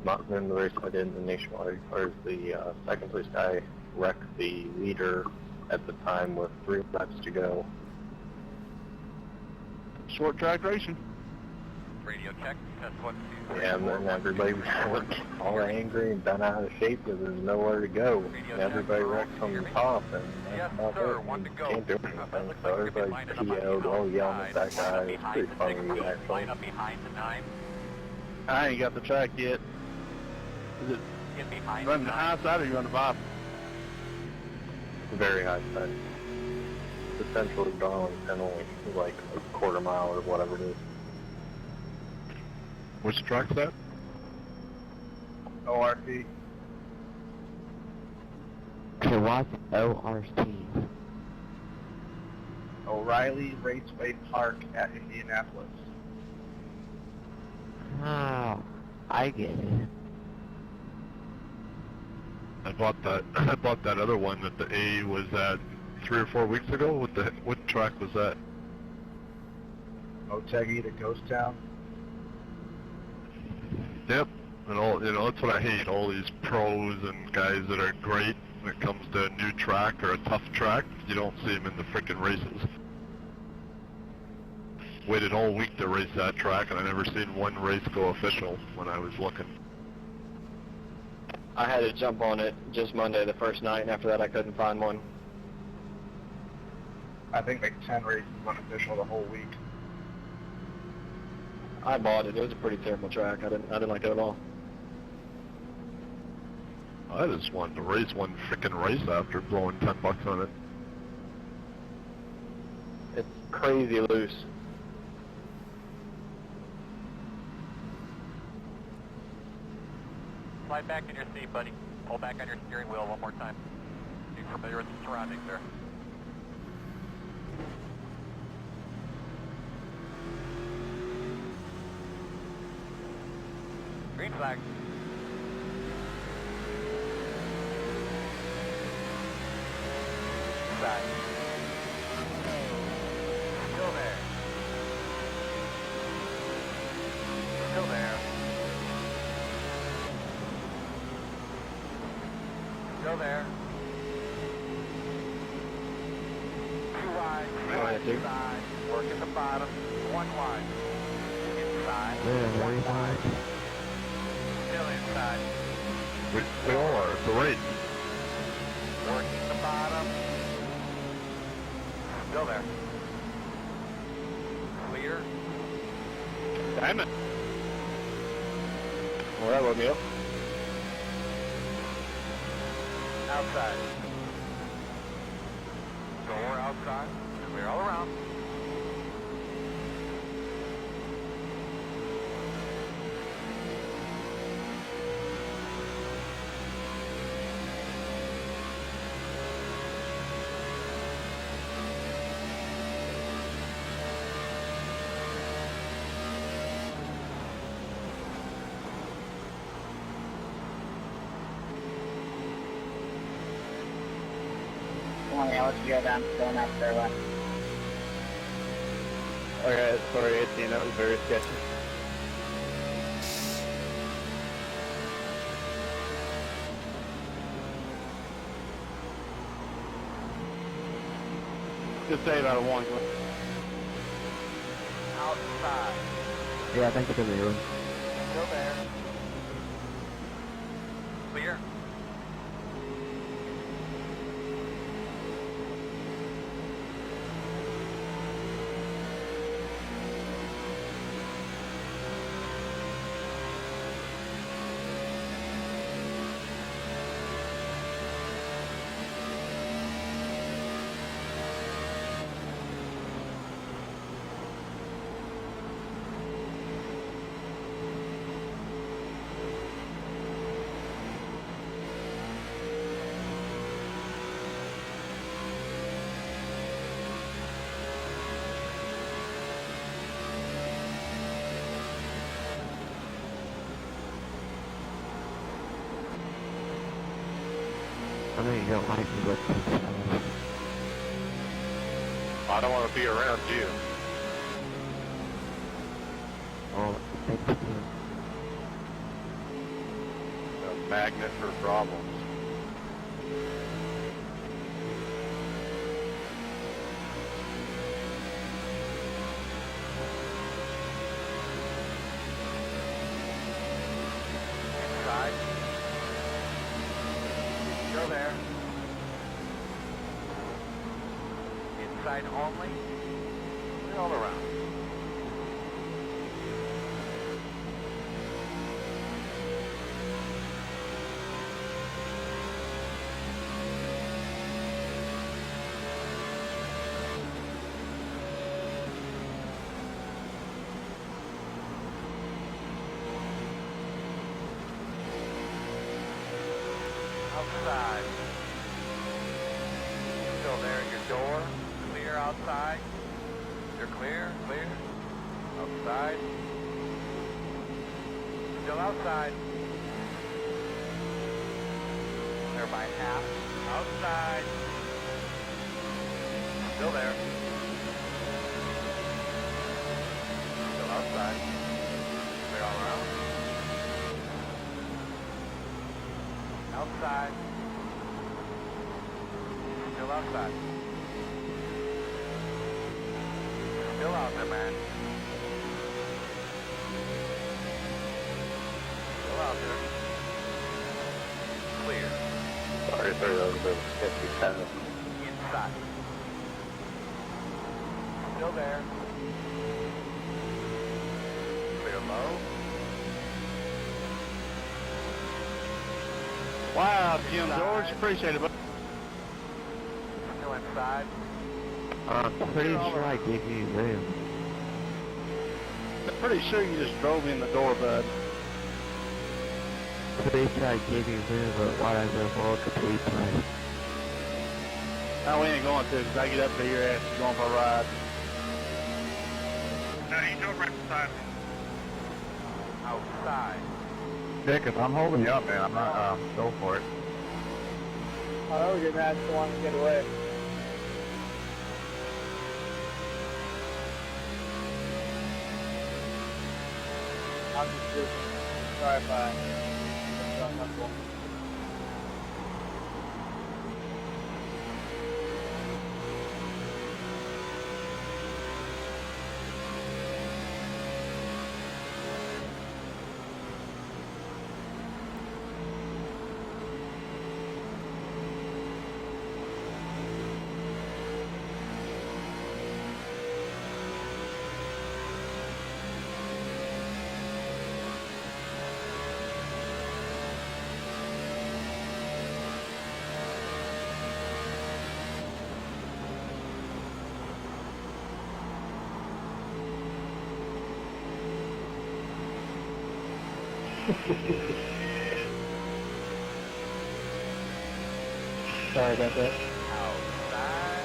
not in the race I did in the nationwide cars, the second place guy wrecked the leader at the time with 3 laps to go. Short track racing. Radio check, test 1, 2, 3, Yeah, and then everybody was all angry and bent out of shape because there's nowhere to go. And everybody wrecks on the top, and that's about it. You can't do anything, so everybody PO'd, all yelling at that guy. It was pretty funny, actually. line up behind the 9. I ain't got the track yet. Is it Get behind running the the 9. high side or you run the bottom? Very high side. The central is Darlington, only like a quarter mile or whatever it is. Which track's that? ORT. So what's ORT? O'Reilly Raceway Park at Indianapolis. Oh, I get it. I bought that other one that the A was at 3 or 4 weeks ago. What track was that? Motegi to Ghost Town. Yep. And all, you know, that's what I hate, all these pros and guys that are great when it comes to a new track or a tough track. You don't see them in the frickin' races. Waited all week to race that track, and I never seen one race go official when I was looking. I had to jump on it just Monday, the first night, and after that I couldn't find one. I think like 10 races went official the whole week. I bought it. It was a pretty terrible track. I didn't like it at all. I just wanted to race one frickin' race after blowing $10 on it. It's crazy loose. Slide back in your seat, buddy. Pull back on your steering wheel one more time. Be familiar with the surroundings there. Green flag. Side. Still there. Still there. Still there. Two wide. Inside. Work at the bottom. One wide. Inside. One wide. Still inside. We all are. It's a race. Working the bottom. Still there. Clear. Damn it. Well, that woke me up. Outside. Door outside. Clear all around. I'll let you go down to going up there, one. Okay, sorry 18, that was very sketchy. Just say about a 1. Outside. Yeah, thanks for the room. Still there. Clear. I know you don't like me, but I don't want to be around you. oh, thanks you. A magnet for problems. Inside. Still there. Inside only. Clear all around. Outside. Still there at your door. Clear outside. You're clear, clear. Outside. Still outside. Clear by half. Outside. Still there. outside. Clear all around. Outside. Still outside. Still out there, man. Still out there. Clear. Sorry, that was a bit of a sketchy path. Inside. Still there. Clear low. Wow, Jim George, appreciate it. Still inside. I'm pretty sure I gave you room. I'm pretty sure you just drove in the door, bud. Pretty sure I gave you room, but whatever, we'll complete play. No, we ain't going to, because I get up to your ass and going for a ride. No, you do it right beside me. Outside. Dick, if I'm holding you up, man, I'm not, go for it. I know you're not the one to get away. I'm just doing drive-by. That's uncomfortable. Sorry about that. Outside.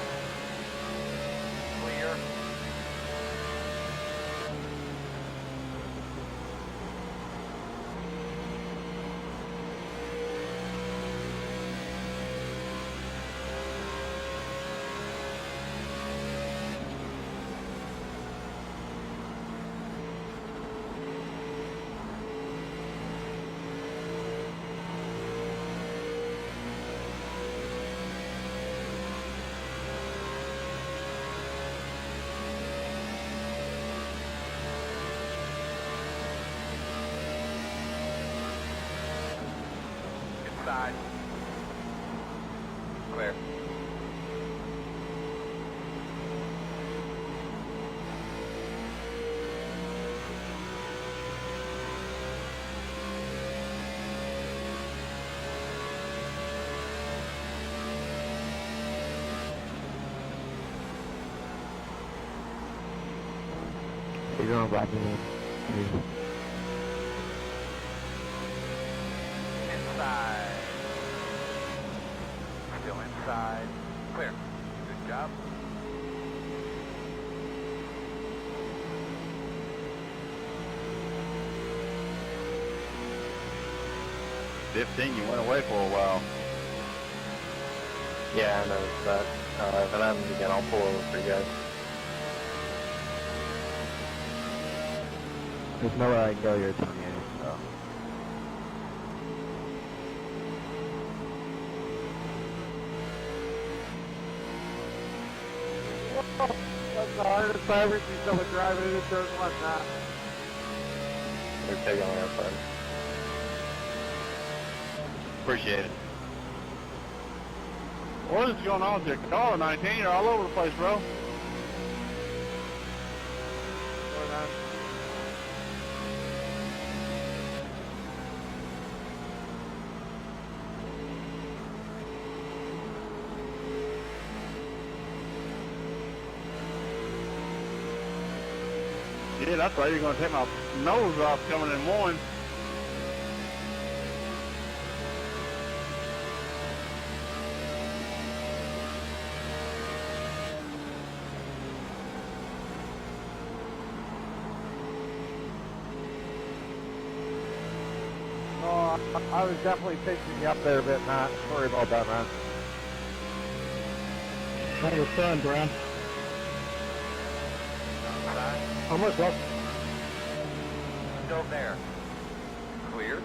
Clear. Inside. Clear. You're going back in. Inside. Still inside. Clear. Good job. You went away for a while. Yeah, I noticed that. But again, I'll pull over for you guys. There's nowhere I can go, you're 28, so. That's the hardest I've ever seen someone driving in a turn one, not. They're taking on our side. Appreciate it. What is going on with your car, 19? You're all over the place, bro. Yeah, I thought you were going to take my nose off coming in one. Oh, I was definitely taking you up there a bit, Matt. Sorry about that, man. That was fun, Brown. Almost left. Still there. Clear.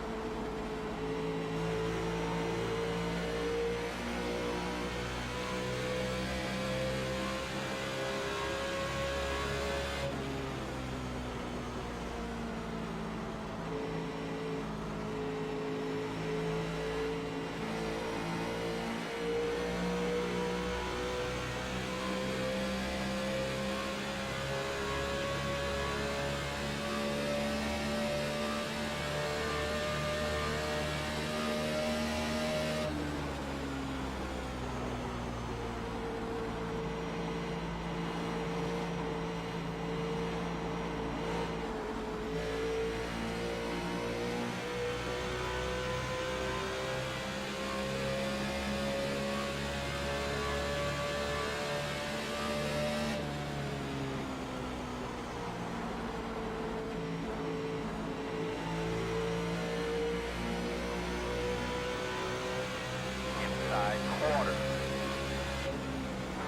Quarter.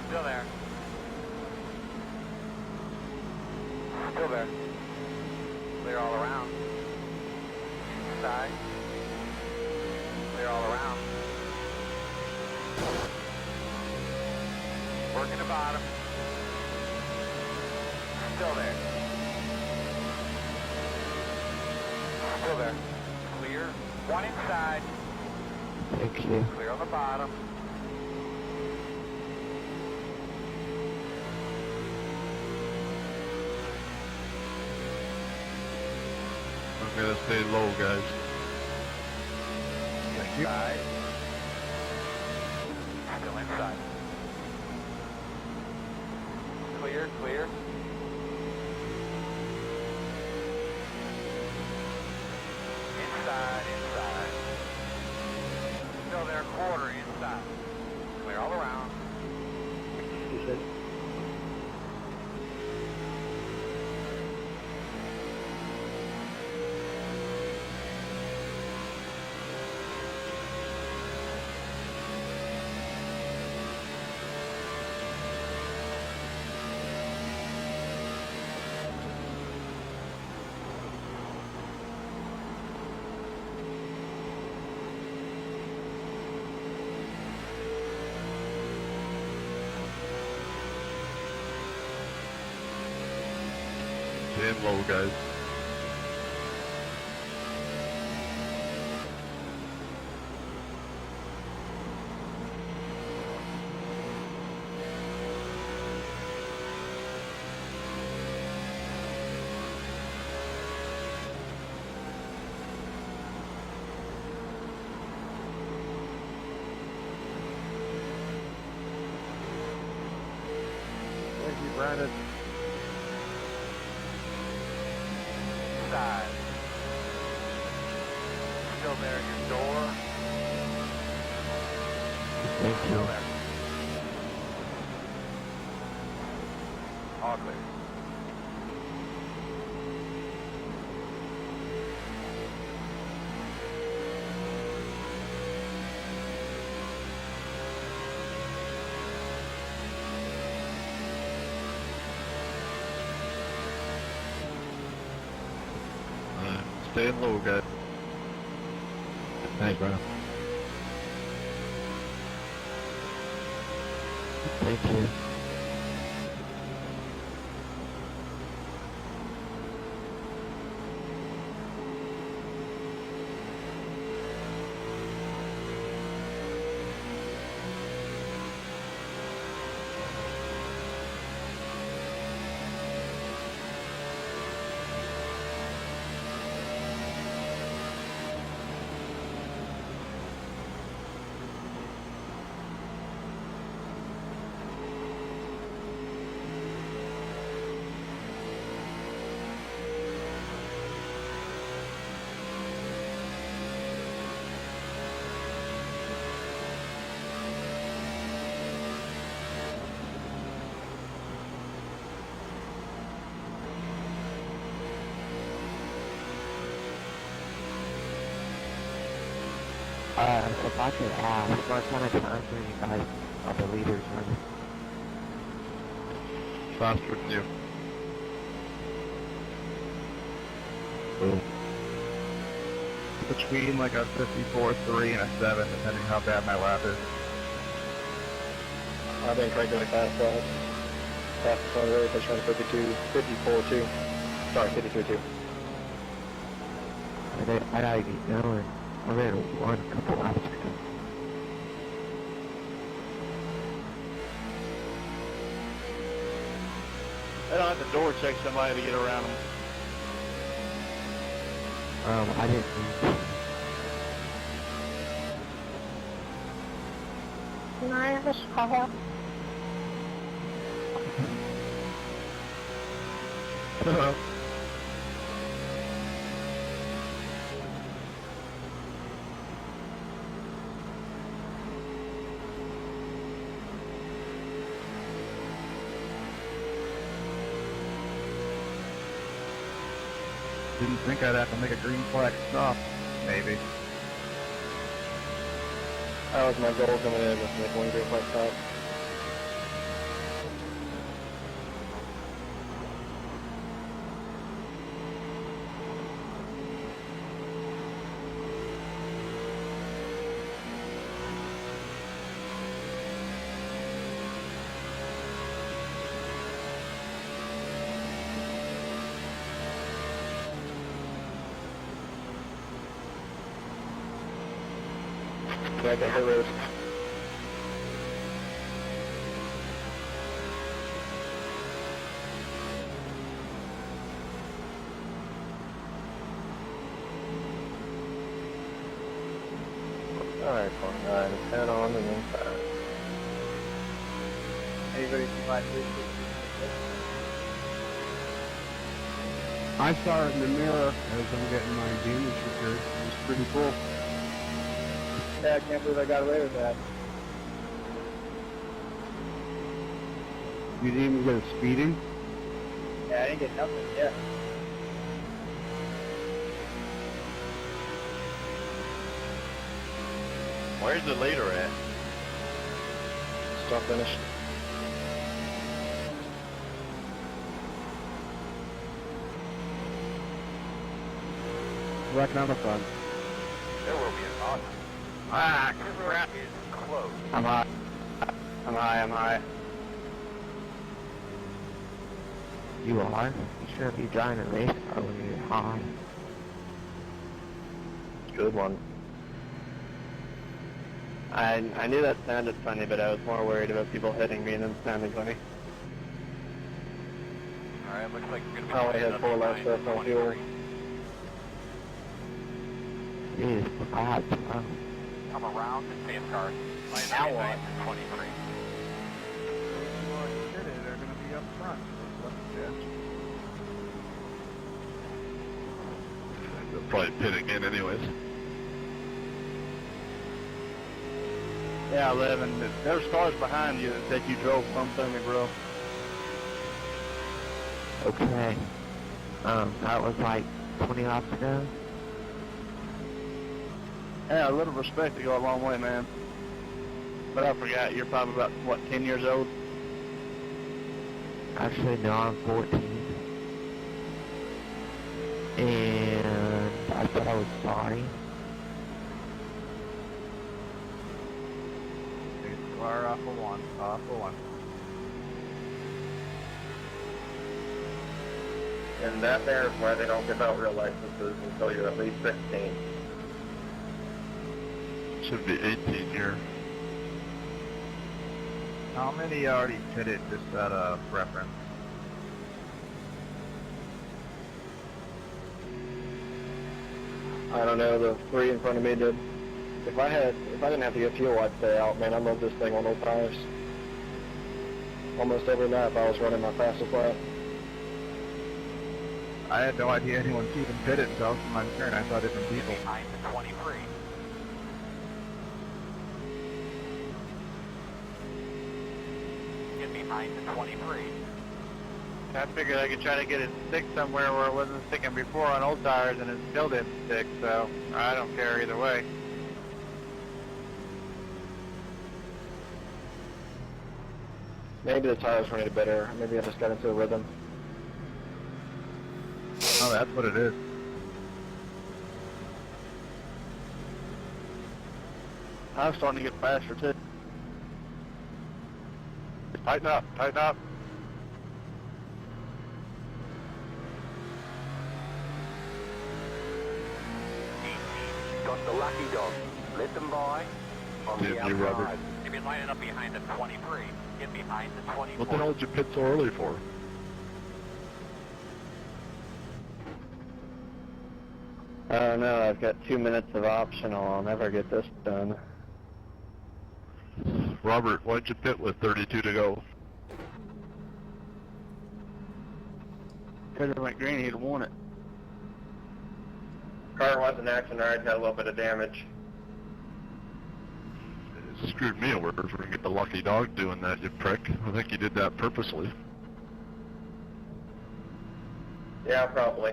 Still there. Still there. Clear all around. Inside. Clear all around. Working the bottom. Still there. Still there. Clear. One inside. Thank you. Clear on the bottom. I'm gonna stay low, guys. Inside. Still inside. Clear, clear. Inside, inside. Still there, quarter inside. Clear all around. Staying low, guys. Thank you, Brandon. Inside. Still there, your door. Thank Still you. there. All clear. Staying low, guys. Thanks, bro. Thank you. If I could ask, what kind of times are you guys on the leaders running? Faster than you. Between like a 54.3 and a 7, depending how bad my lap is. I've been cranking like fast laps. Fastest on the race, I was running 54.2. Sorry, 53.2. I gotta get going. I ran one couple laps ago. I don't have to door check somebody to get around them. I didn't need to. Can I have a shower? Didn't think I'd have to make a green flag stop. Maybe. That was my goal coming in, was to make one green flag stop. Back at the road. Alright, 49, head on and inside. Anybody see my I saw it in the mirror as I'm getting my damage repaired. It was pretty cool. Yeah, I can't believe I got away with that. You didn't even get a speeding? Yeah, I didn't get nothing yet. Where's the leader at? Stop finish. Right on the front. There will be an awesome. Ah, Crap is close. I'm high. I'm high, I'm high. You are? You shouldn't be driving a race car when you're high. Good one. I knew that sounded funny, but I was more worried about people hitting me than sounding funny. Alright, looks like you're gonna be I only lining had up 4 laps behind left on fuel. 23. Jeez, I Come around and stay in car. Line Now up what? behind 23. They're gonna be up front. They'll probably pit again anyways. Yeah, 11. There's cars behind you that said you drove something, bro. Okay. That was like 20 laps ago. Yeah, a little respect to go a long way, man. But I forgot, you're probably about, what, 10 years old? Actually, no, I'm 14. And I said I was sorry. Car off of one. Off of one. And that there is why they don't give out real licenses until you're at least 16. Should be 18 here. How many already pitted just out of preference? I don't know, the 3 in front of me did. If I didn't have to get fuel, I'd stay out, man. I love this thing on those tires. Almost every lap I was running my fastest lap. I had no idea anyone even pitted until I was in my turn. I saw different people. Behind the 23. Get behind the 23. I figured I could try to get it stick somewhere where it wasn't sticking before on old tires, and it still didn't stick, so I don't care either way. Maybe the tires were any better. Maybe I just got into a rhythm. Oh, that's what it is. I was starting to get faster too. Tighten up, tighten up. Got the lucky dog. Let them by. On the Damn you, Robert. outside. You'll be lining up behind the 23. Get behind the 24. What the hell did you pit so early for? I don't know, I've got 2 minutes of optional. I'll never get this done. Robert, why'd you pit with 32 to go? Could have went green, he'd have won it. Car was in action, alright, had a little bit of damage. It screwed me over for get the lucky dog doing that, you prick. I think you did that purposely. Yeah, probably.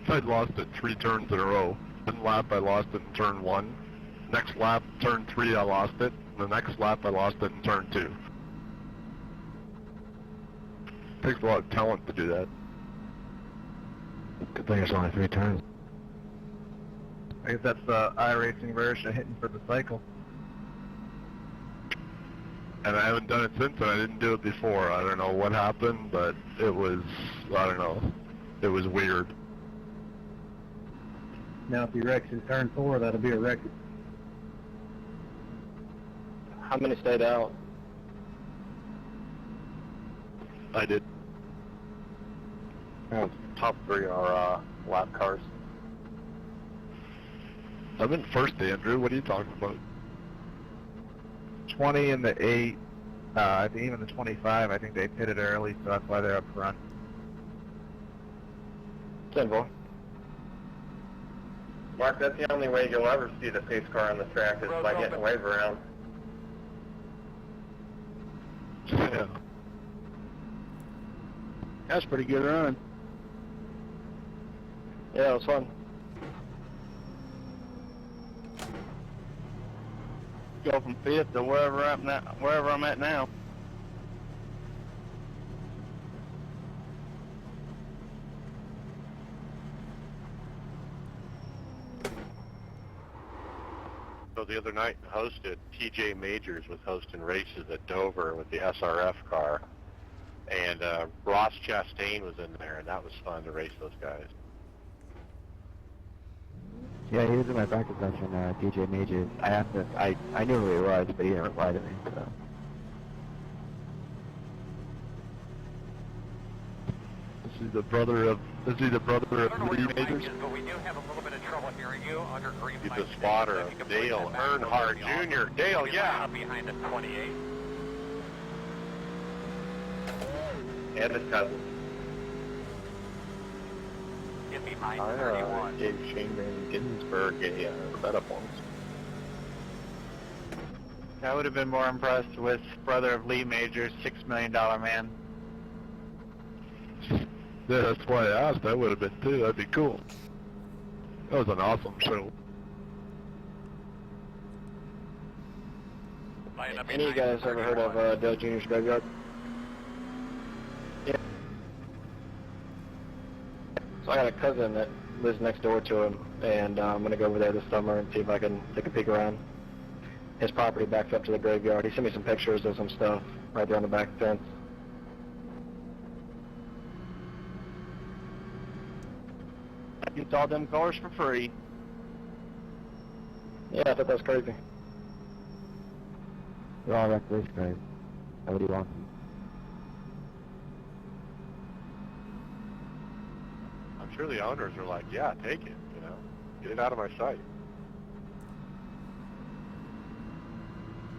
I'd lost it 3 turns in a row. One lap I lost it in turn 1. Next lap, turn 3, I lost it. The next lap, I lost it in turn 2. Takes a lot of talent to do that. Good thing it's only 3 turns. I guess that's the iRacing version of hitting for the cycle. And I haven't done it since, and I didn't do it before. I don't know what happened, but it was, I don't know, it was weird. Now, if he wrecks in turn 4, that'll be a record. How many stayed out? I did. Oh, top 3 are lap cars. I'm in first, Andrew. What are you talking about? 20 and the 8, I think even the 25, I think they pitted early, so that's why they're up front. 10-4. Mark, that's the only way you'll ever see the pace car on the track is by getting wave around. Yeah. That's a pretty good run. Yeah, it was fun. Go from 5th to wherever I'm at now. So the other night, TJ Majors was hosting races at Dover with the SRF car, and Ross Chastain was in there, and that was fun to race those guys. Yeah, he was in my practice session, DJ Majors. I asked him, I knew who he was, but he didn't reply to me, so. Is he the brother of Lee Majors? But we do have a little bit of trouble hearing you under green He's light. the spotter of Dale Earnhardt Jr. Dale, yeah. Behind the 28. And his cousin. Get behind I 31. gave Shane Van Ginsburg a setup once. I would have been more impressed with brother of Lee Majors, $6 million man. Yeah, that's why I asked. I would have been too. That'd be cool. That was an awesome show. Any of you guys ever heard of Dale Jr.'s Graveyard? Yeah. So I got a cousin that lives next door to him, and I'm going to go over there this summer and see if I can take a peek around. His property backs up to the graveyard. He sent me some pictures of some stuff right there on the back fence. Gets all them cars for free. Yeah, I thought that was crazy. They're all wrecked race cars. Nobody wants them. I'm sure the owners are like, yeah, take it, you know, get it out of my sight.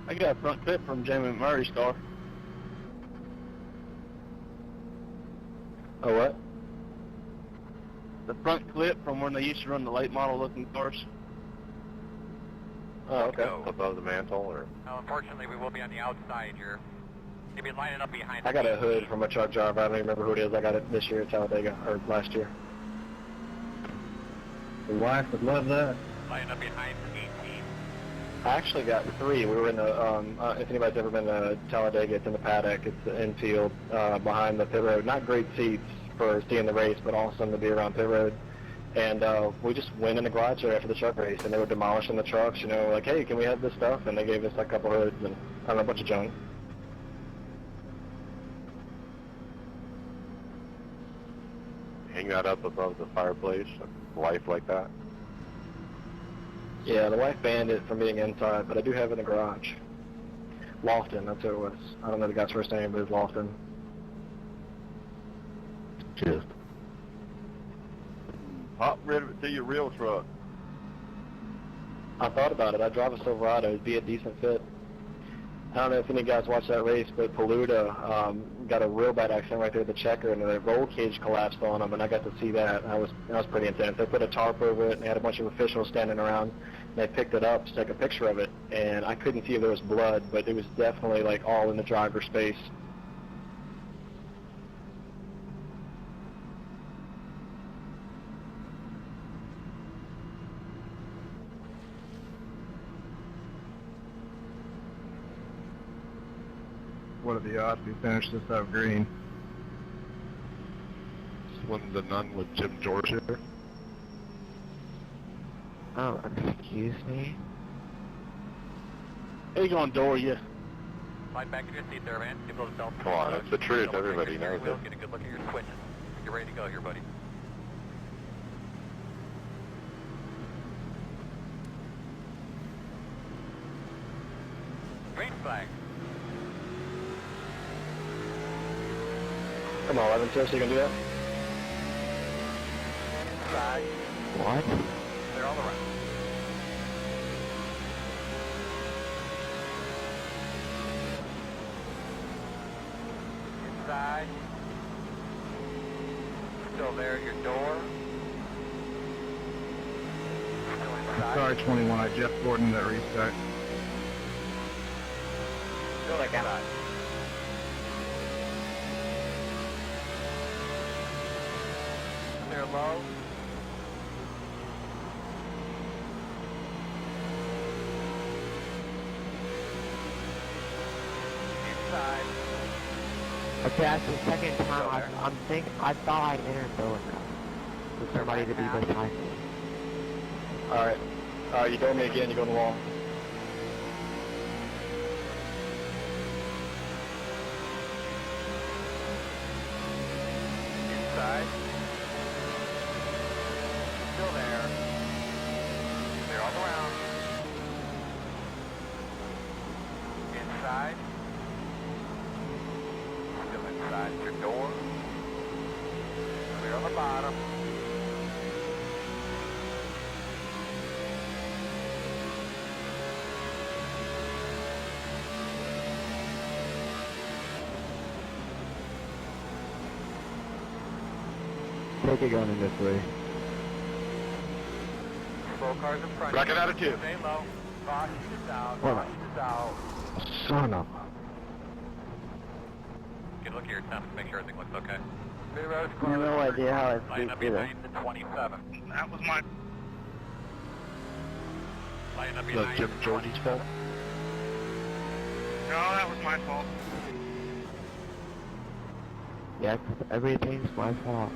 I got a front clip from Jamie McMurray's car. Oh, what? The front clip from when they used to run the late model looking cars. Oh, okay. Above the mantle, or? Now, unfortunately, we will be on the outside here. You'll be lining up behind I got a hood from a truck driver. I don't even remember who it is. I got it this year at Talladega, or last year. The wife would love that. Lining up behind 18. I actually got 3. We were in the, if anybody's ever been to Talladega, it's in the paddock. It's the infield behind the pit road. Not great seats for seeing the race, but awesome to be around pit road. And we just went in the garage there after the truck race, and they were demolishing the trucks, you know, like, hey, can we have this stuff? And they gave us like a couple hoods and, I don't know, a bunch of junk. Hang that up above the fireplace, a life like that. Yeah, the wife banned it from being inside, but I do have it in the garage. Lofton, that's who it was. I don't know the guy's first name, but it's Lofton. Cheers. Hop rid of it to your real truck. I thought about it. I drive a Silverado. It'd be a decent fit. I don't know if any of you guys watched that race, but Paluda got a real bad accident right there at the checker, and the roll cage collapsed on him, and I got to see that. That was pretty intense. They put a tarp over it, and they had a bunch of officials standing around, and they picked it up to take a picture of it, and I couldn't see if there was blood, but it was definitely like all in the driver's face. What are the odds we finish this out green? Swim the Nun with Jim George here. Oh, excuse me? How you going, door you? Slide back in your seat there, man. Give those belts. Come on, it's the truth. Everybody knows it. Get a good look at your switches. You're ready to go here, buddy. Green flag. Come on, 11, seriously, you can do that? Inside. What? They're all around. Inside. Still there at your door. Still inside. Sorry, 21. I just boarded that restart. Still inside. Clear low. Inside. Okay, that's the second time I thought I entered Billinger. For somebody to be beside me. Alright. You told me again, you go on the wall. Inside. Still there. They're all around. Inside. Still inside your door. Clear on the bottom. Take it going in this way. Slow cars in front. Rocket out of two. Stay low. Caution is out. What? Caution is out. Son of Get a look at your temps to make sure everything looks okay. I have no idea how I Line speak up either. behind the 27. That was my... Line up That's behind Jim the George's fault. 27. No, that was my fault. Yeah, 'cause everything's my fault.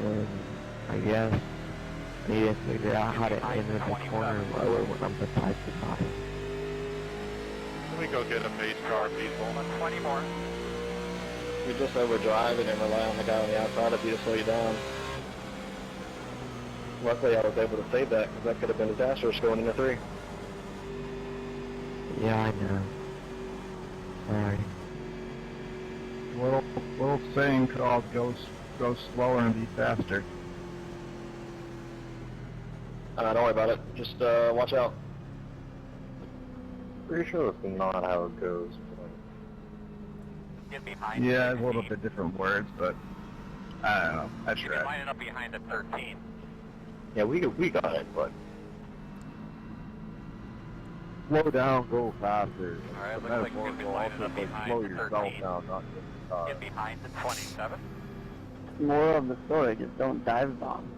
And I guess I need to figure out how to enter the corner lower when I'm beside somebody. Let me go get a pace car, people. 20 more. You just overdrive it and rely on the guy on the outside of you to slow you down. Luckily, I was able to save that, because that could have been disastrous going into 3. Yeah, I know. Sorry. little saying called go slower and be faster. Don't worry about it. Just watch out. Pretty sure that's not how it goes. Get behind Yeah, the a little 13. bit different words, but I don't know. I You're tried. lining up behind the 13. Yeah, we got it, but Slow down, go faster. Alright, The looks like you're metaphor gonna be will lining also up say behind slow the yourself 13. down, not just the car. Get behind the 27. Moral of the story, just don't dive bomb.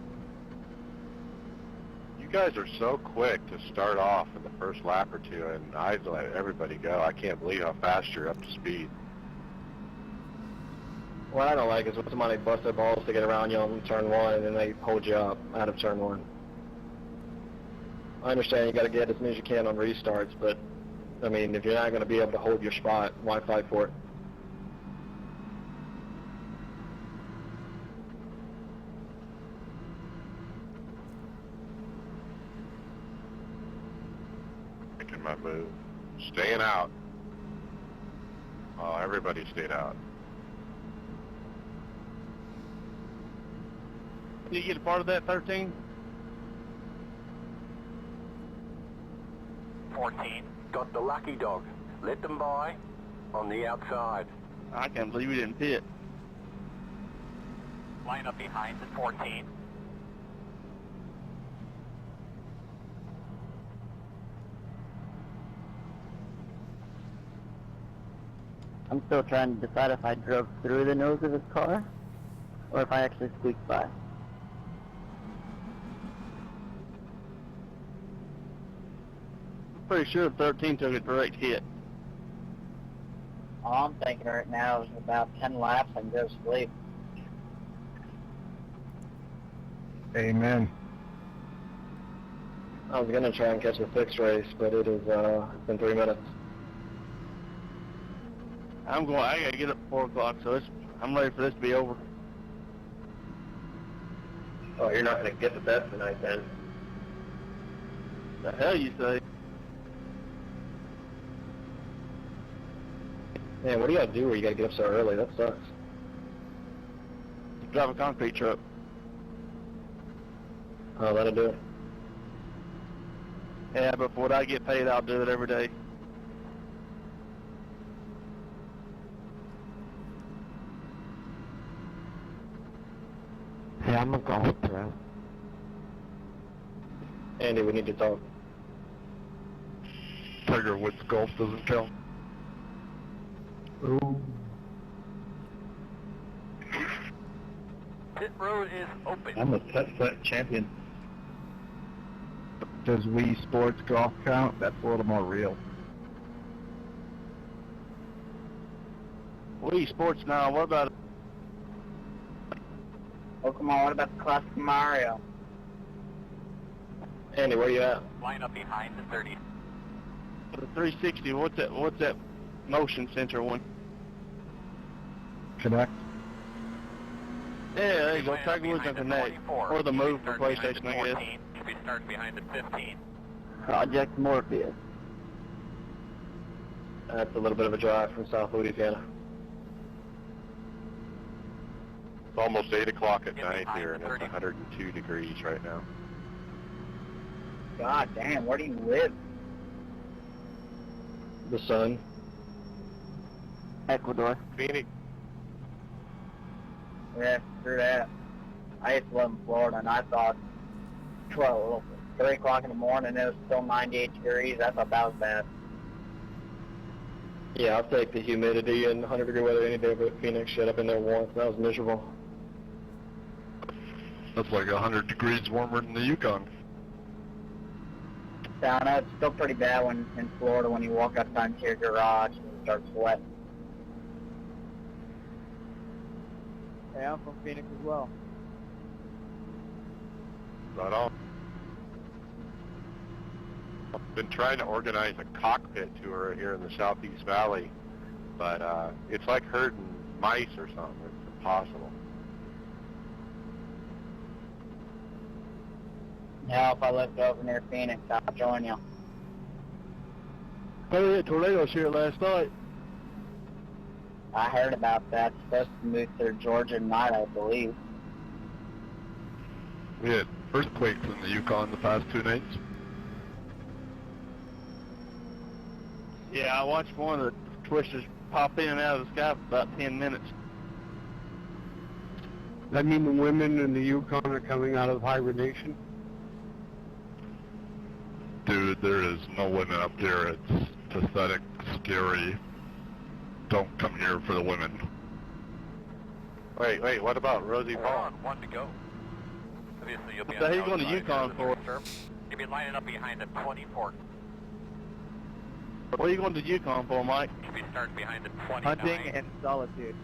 You guys are so quick to start off in the first lap or two, and I let everybody go. I can't believe how fast you're up to speed. What I don't like is when somebody busts their balls to get around you on turn 1 and then they hold you up out of turn 1. I understand you got to get as many as you can on restarts, but I mean, if you're not going to be able to hold your spot, why fight for it? Making my move. Staying out. Oh, everybody stayed out. Did you get a part of that, 13? 14. Got the lucky dog. Let them by. On the outside. I can't believe we didn't pit. Line up behind the 14. I'm still trying to decide if I drove through the nose of his car or if I actually squeaked by. I'm pretty sure 13 took a direct hit. All I'm thinking right now is about 10 laps and go to sleep. Amen. I was going to try and catch the 6 race, but it is been 3 minutes. I gotta get up at 4 o'clock, so I'm ready for this to be over. Oh, you're not going to get the best tonight then. The hell you say? Man, what do you got to do where you got to get up so early? That sucks. Drive a concrete truck. Oh, that'll do it. Yeah, but for what I get paid, I'll do it every day. Hey, I'm a golf pro. Andy, we need to talk. Tiger Woods golf doesn't count. Ooh. Pit road is open. I'm a set champion. Does Wii Sports golf count? That's a little more real. Wii Sports now, what about Oh, come on, what about the Classic Mario? Andy, where you at? Line up behind the 30. the 360? What's that motion sensor one? Connect. Yeah, there you go. Tiger Woods and Connect. Or the move for PlayStation, I guess. Should be starting behind the 15. Project Morpheus. That's a little bit of a drive from South Louisiana. It's almost 8 o'clock at night here, and it's 102 degrees right now. God damn, where do you live? The sun. Ecuador. Phoenix. Yeah, screw that. I used to live in Florida, and I thought 3 o'clock in the morning, it was still 98 degrees. I thought that was bad. Yeah, I'll take the humidity and 100-degree weather any day, but Phoenix shit up in there once. That was miserable. That's like 100 degrees warmer than the Yukon. I know it's still pretty bad when in Florida when you walk outside into your garage and you start sweating. Hey, I'm from Phoenix as well. Right on. I've been trying to organize a cockpit tour here in the Southeast Valley, but it's like herding mice or something. It's impossible. Yeah, if I lived over near Phoenix, I'll join you. They hit tornadoes here last night. I heard about that. It's supposed to move through Georgia tonight, I believe. We had earthquakes in the Yukon the past 2 nights. Yeah, I watched one of the twisters pop in and out of the sky for about 10 minutes. That mean the women in the Yukon are coming out of hibernation? Dude, there is no women up here. It's pathetic, scary. Don't come here for the women. Wait, what about Rosie Vaughn? One to go. Obviously, you'll be What the hell are you going to outside Yukon of for? the reserve. You'll be lining up behind the 24. What are you going to Yukon for, Mike? You'll be starting behind the 29. Hunting and solitude.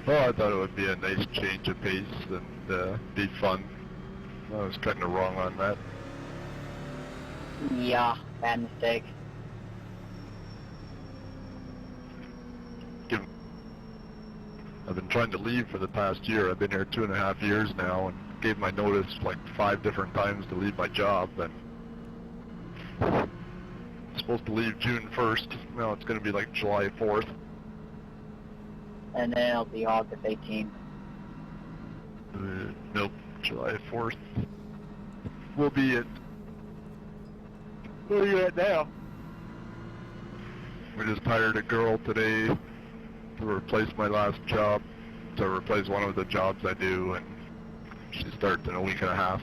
Well, I thought it would be a nice change of pace and be fun. I was kind of wrong on that. Yeah, bad mistake. I've been trying to leave for the past year. I've been here 2.5 years now and gave my notice like 5 different times to leave my job. And I'm supposed to leave June 1st. Now it's going to be like July 4th. And then it'll be August 18th. Nope, July 4th will be it. Where are you at now? We just hired a girl today to replace my last job, to replace one of the jobs I do, and she starts in a week and a half.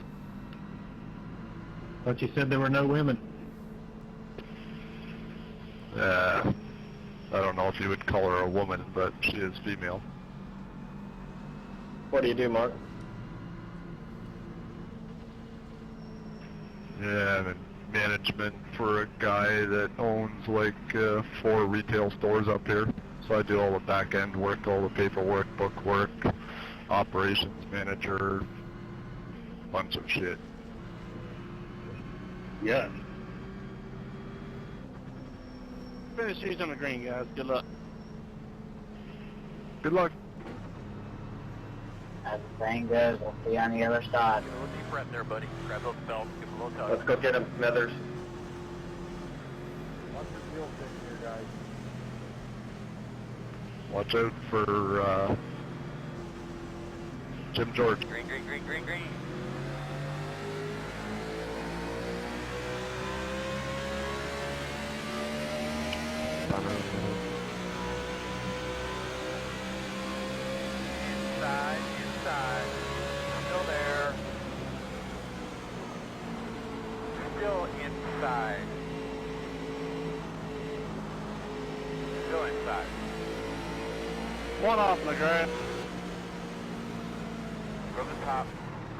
But you said there were no women. I don't know if you would call her a woman, but she is female. What do you do, Mark? Yeah, I'm in management for a guy that owns like 4 retail stores up here. So I do all the back end work, all the paperwork, book work, operations manager, bunch of shit. Yeah. Finish these on the green, guys. Good luck. Good luck. As the saying goes, we'll see you on the other side. Give a little deep breath there, buddy. Grab those belts, give a little tug. Let's go get him, Smithers. What's the fuel thing here, guys? Watch out for Jim George. Green, green, green, green, green. Inside, inside. Still there. Still inside. Still inside. One off on the grass. From the top,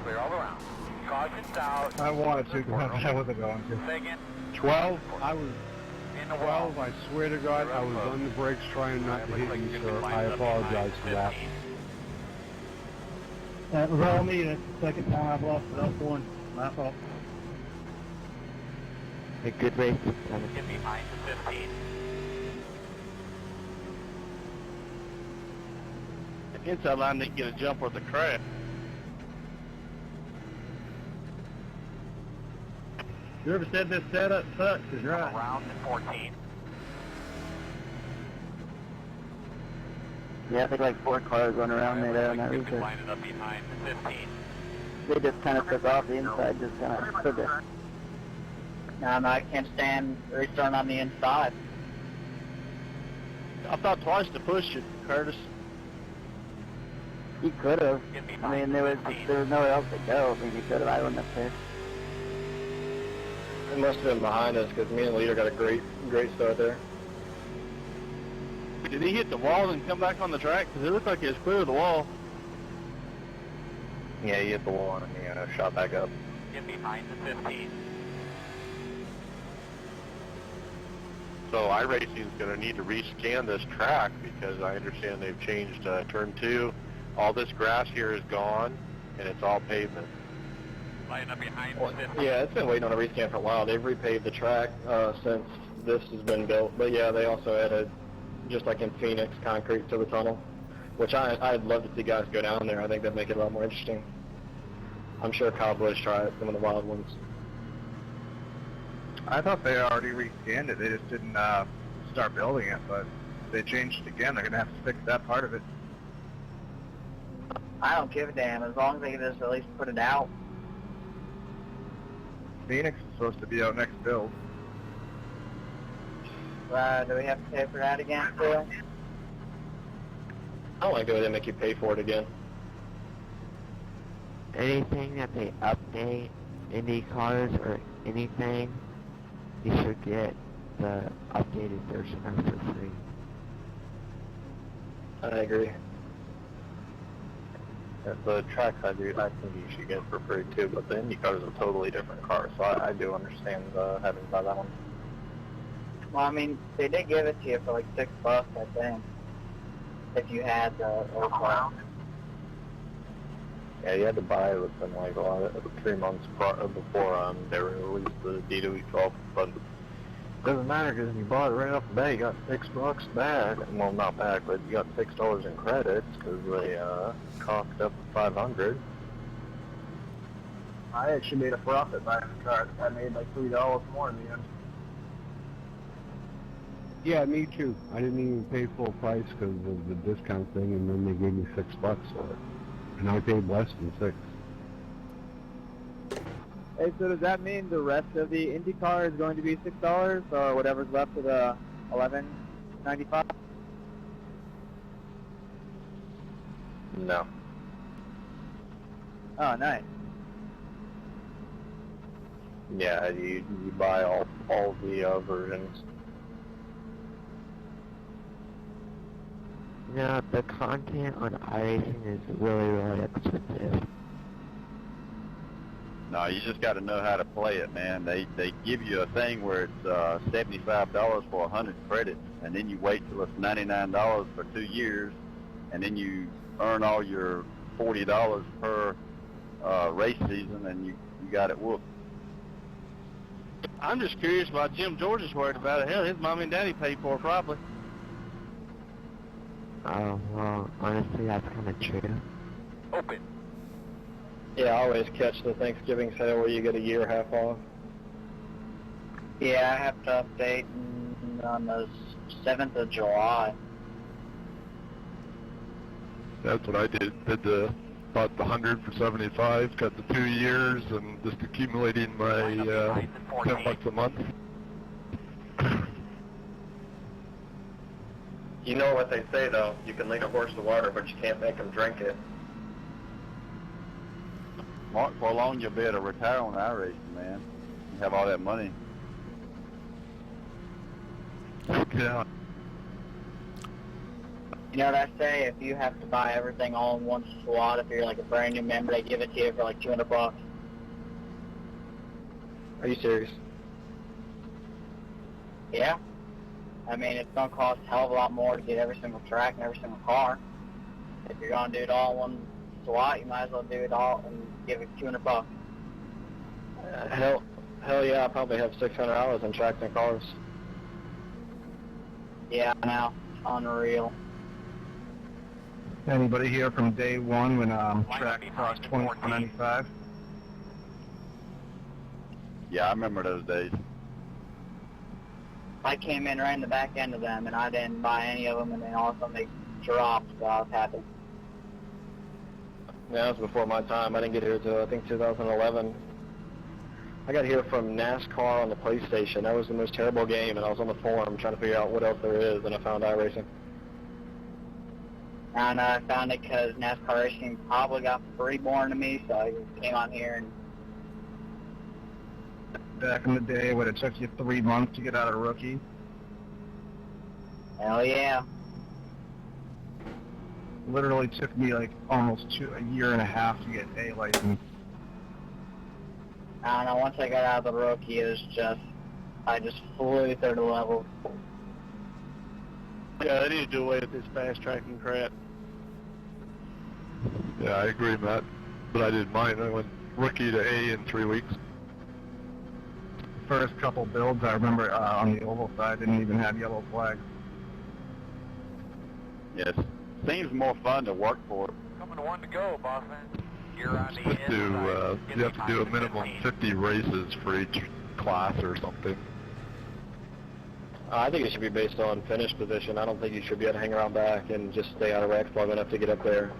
clear all around. Caution south. I wanted to, but I wasn't going to. Second. 12, I was In the wall. 12, I swear to God, I was on the brakes trying not to hit you, sir. I apologize for that. That was all me. That's the second time I've lost it up one. My fault. A good race. Get behind the 15. The inside line didn't get a jump worth of crap. Whoever said this setup sucks is right. Around the 14. Yeah, I think like 4 cars going around me there on that Quickly research. line it up behind the 15. They just kind of took off the inside, just kind of took it. No, I can't stand restarting on the inside. I thought twice to push you, Curtis. He could have. I mean, there was nowhere else to go. I mean, he could have. I wouldn't have pitched. It must have been behind us because me and Leader got a great start there. Did he hit the wall and come back on the track? Because it looked like he was clear of the wall. Yeah, he hit the wall and he shot back up. Get behind the 15. So iRacing is going to need to rescan this track because I understand they've changed turn 2. All this grass here is gone and it's all pavement. Line up behind the 15. Yeah, it's been waiting on a rescan for a while. They've repaved the track since this has been built. But yeah, they also added, just like in Phoenix, concrete to the tunnel, which I'd love to see guys go down there. I think that'd make it a lot more interesting. I'm sure Cowboys try it, some of the wild ones. I thought they already rescanned it. They just didn't start building it, but they changed it again. They're going to have to fix that part of it. I don't give a damn as long as they can just at least put it out. Phoenix is supposed to be out next build. Do we have to pay for that again, too? I don't want to go ahead and make you pay for it again. Anything that they update, Indy cars or anything, you should get the updated version of for free. I agree. The tracks I think you should get for free too, but the IndyCar is a totally different car, so I do understand having to buy that one. Well, I mean, they did give it to you for like $6, I think. if you had the old car. Yeah, you had to buy it within like a lot of 3 months before they released the D2E12. But it doesn't matter because you bought it right off the bat, you got $6 back. Well, not back, but you got $6 in credits because they cocked up to $500. I actually made a profit buying the car. I made like $3 more in the end. Yeah, me too. I didn't even pay full price because of the discount thing, and then they gave me $6 for it. And I paid less than $6. Hey, so does that mean the rest of the IndyCar is going to be $6 or whatever's left of the $11.95? No. Oh, nice. Yeah, you buy all the versions. You know, the content on iRacing is really, really expensive. No, you just got to know how to play it, man. They give you a thing where it's $75 for 100 credits, and then you wait till it's $99 for 2 years, and then you earn all your $40 per race season, and you got it whooped. I'm just curious why Jim George is worried about it. Hell, his mom and daddy paid for it probably. Oh, well, honestly, that's kind of true. Open. Yeah, I always catch the Thanksgiving sale where you get a year half off. Yeah, I have to update on the 7th of July. That's what I did. Bought the 100 for 75, got the 2 years, and just accumulating my $10 a month. You know what they say, though. You can lead a horse to water, but you can't make him drink it. Mark, for long you'll be able to retire on iRacing, man. You have all that money. Yeah. You know what I say? If you have to buy everything all in one slot, if you're like a brand new member, they give it to you for like $200. Are you serious? Yeah. I mean, it's going to cost a hell of a lot more to get every single track and every single car. If you're going to do it all in one slot, you might as well do it all and give it $200. Hell yeah, I probably have $600 in tracks and cars. Yeah, I know. Unreal. Anybody here from day one when track cost $24.95? Yeah, I remember those days. I came in right in the back end of them, and I didn't buy any of them, and then all of a sudden they dropped, so I was happy. Yeah, that was before my time. I didn't get here until, I think, 2011. I got here from NASCAR on the PlayStation. That was the most terrible game, and I was on the forum trying to figure out what else there is, and I found iRacing. And I found it because NASCAR Racing probably got free born to me, so I just came on here and... Back in the day when it took you 3 months to get out of rookie. Hell yeah. Literally took me like almost a year and a half to get A license. I don't know, once I got out of the rookie, it was just, I just flew through the level. Yeah, they need to do away with this fast tracking crap. Yeah, I agree, Matt. But I didn't mind. I went rookie to A in 3 weeks. First couple builds, I remember on the oval side, didn't even have yellow flags. Yes. Seems more fun to work for. Coming to one to go, boss man. You're on the You have to do a minimum 50 races for each class or something. I think it should be based on finish position. I don't think you should be able to hang around back and just stay out of wrecks long enough to get up there.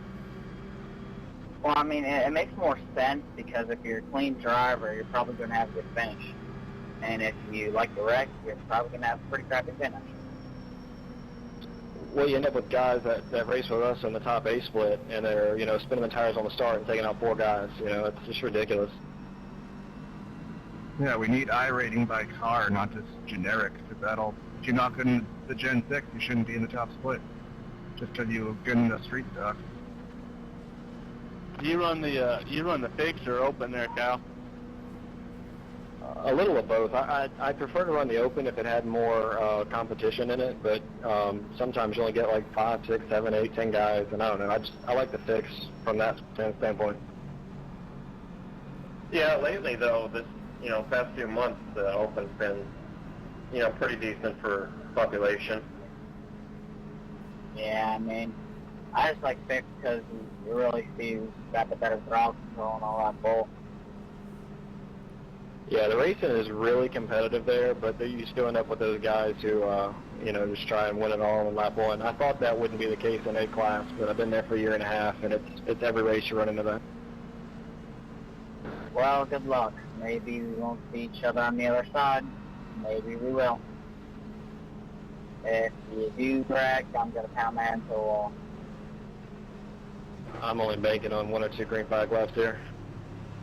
Well, I mean, it makes more sense because if you're a clean driver, you're probably going to have a good finish. And if you like the wreck, you're probably going to have a pretty crappy finish. Well, you end up with guys that race with us in the top A split, and they're, spinning the tires on the start and taking out 4 guys. It's just ridiculous. Yeah, we need iRating by car, not just generic. If you're not good in the Gen 6, you shouldn't be in the top split. Just because you're good in the street stock. You run the fixed or open there, Cal? A little of both. I prefer to run the open if it had more competition in it, but sometimes you only get like 5, 6, 7, 8, 10 guys, and I don't know. I like the fix from that standpoint. Yeah, lately though, this past few months, the open's been pretty decent for population. Yeah, I mean, I just like fixed because you really see who's got the better throttle control and all that bull. Yeah, the racing is really competitive there, but you still end up with those guys who, just try and win it all in lap one. I thought that wouldn't be the case in A class, but I've been there for a year and a half, and it's every race you run into that. Well, good luck. Maybe we won't see each other on the other side. Maybe we will. If you do brag, I'm going to pound that into a wall. I'm only banking on 1 or 2 green flag laps here.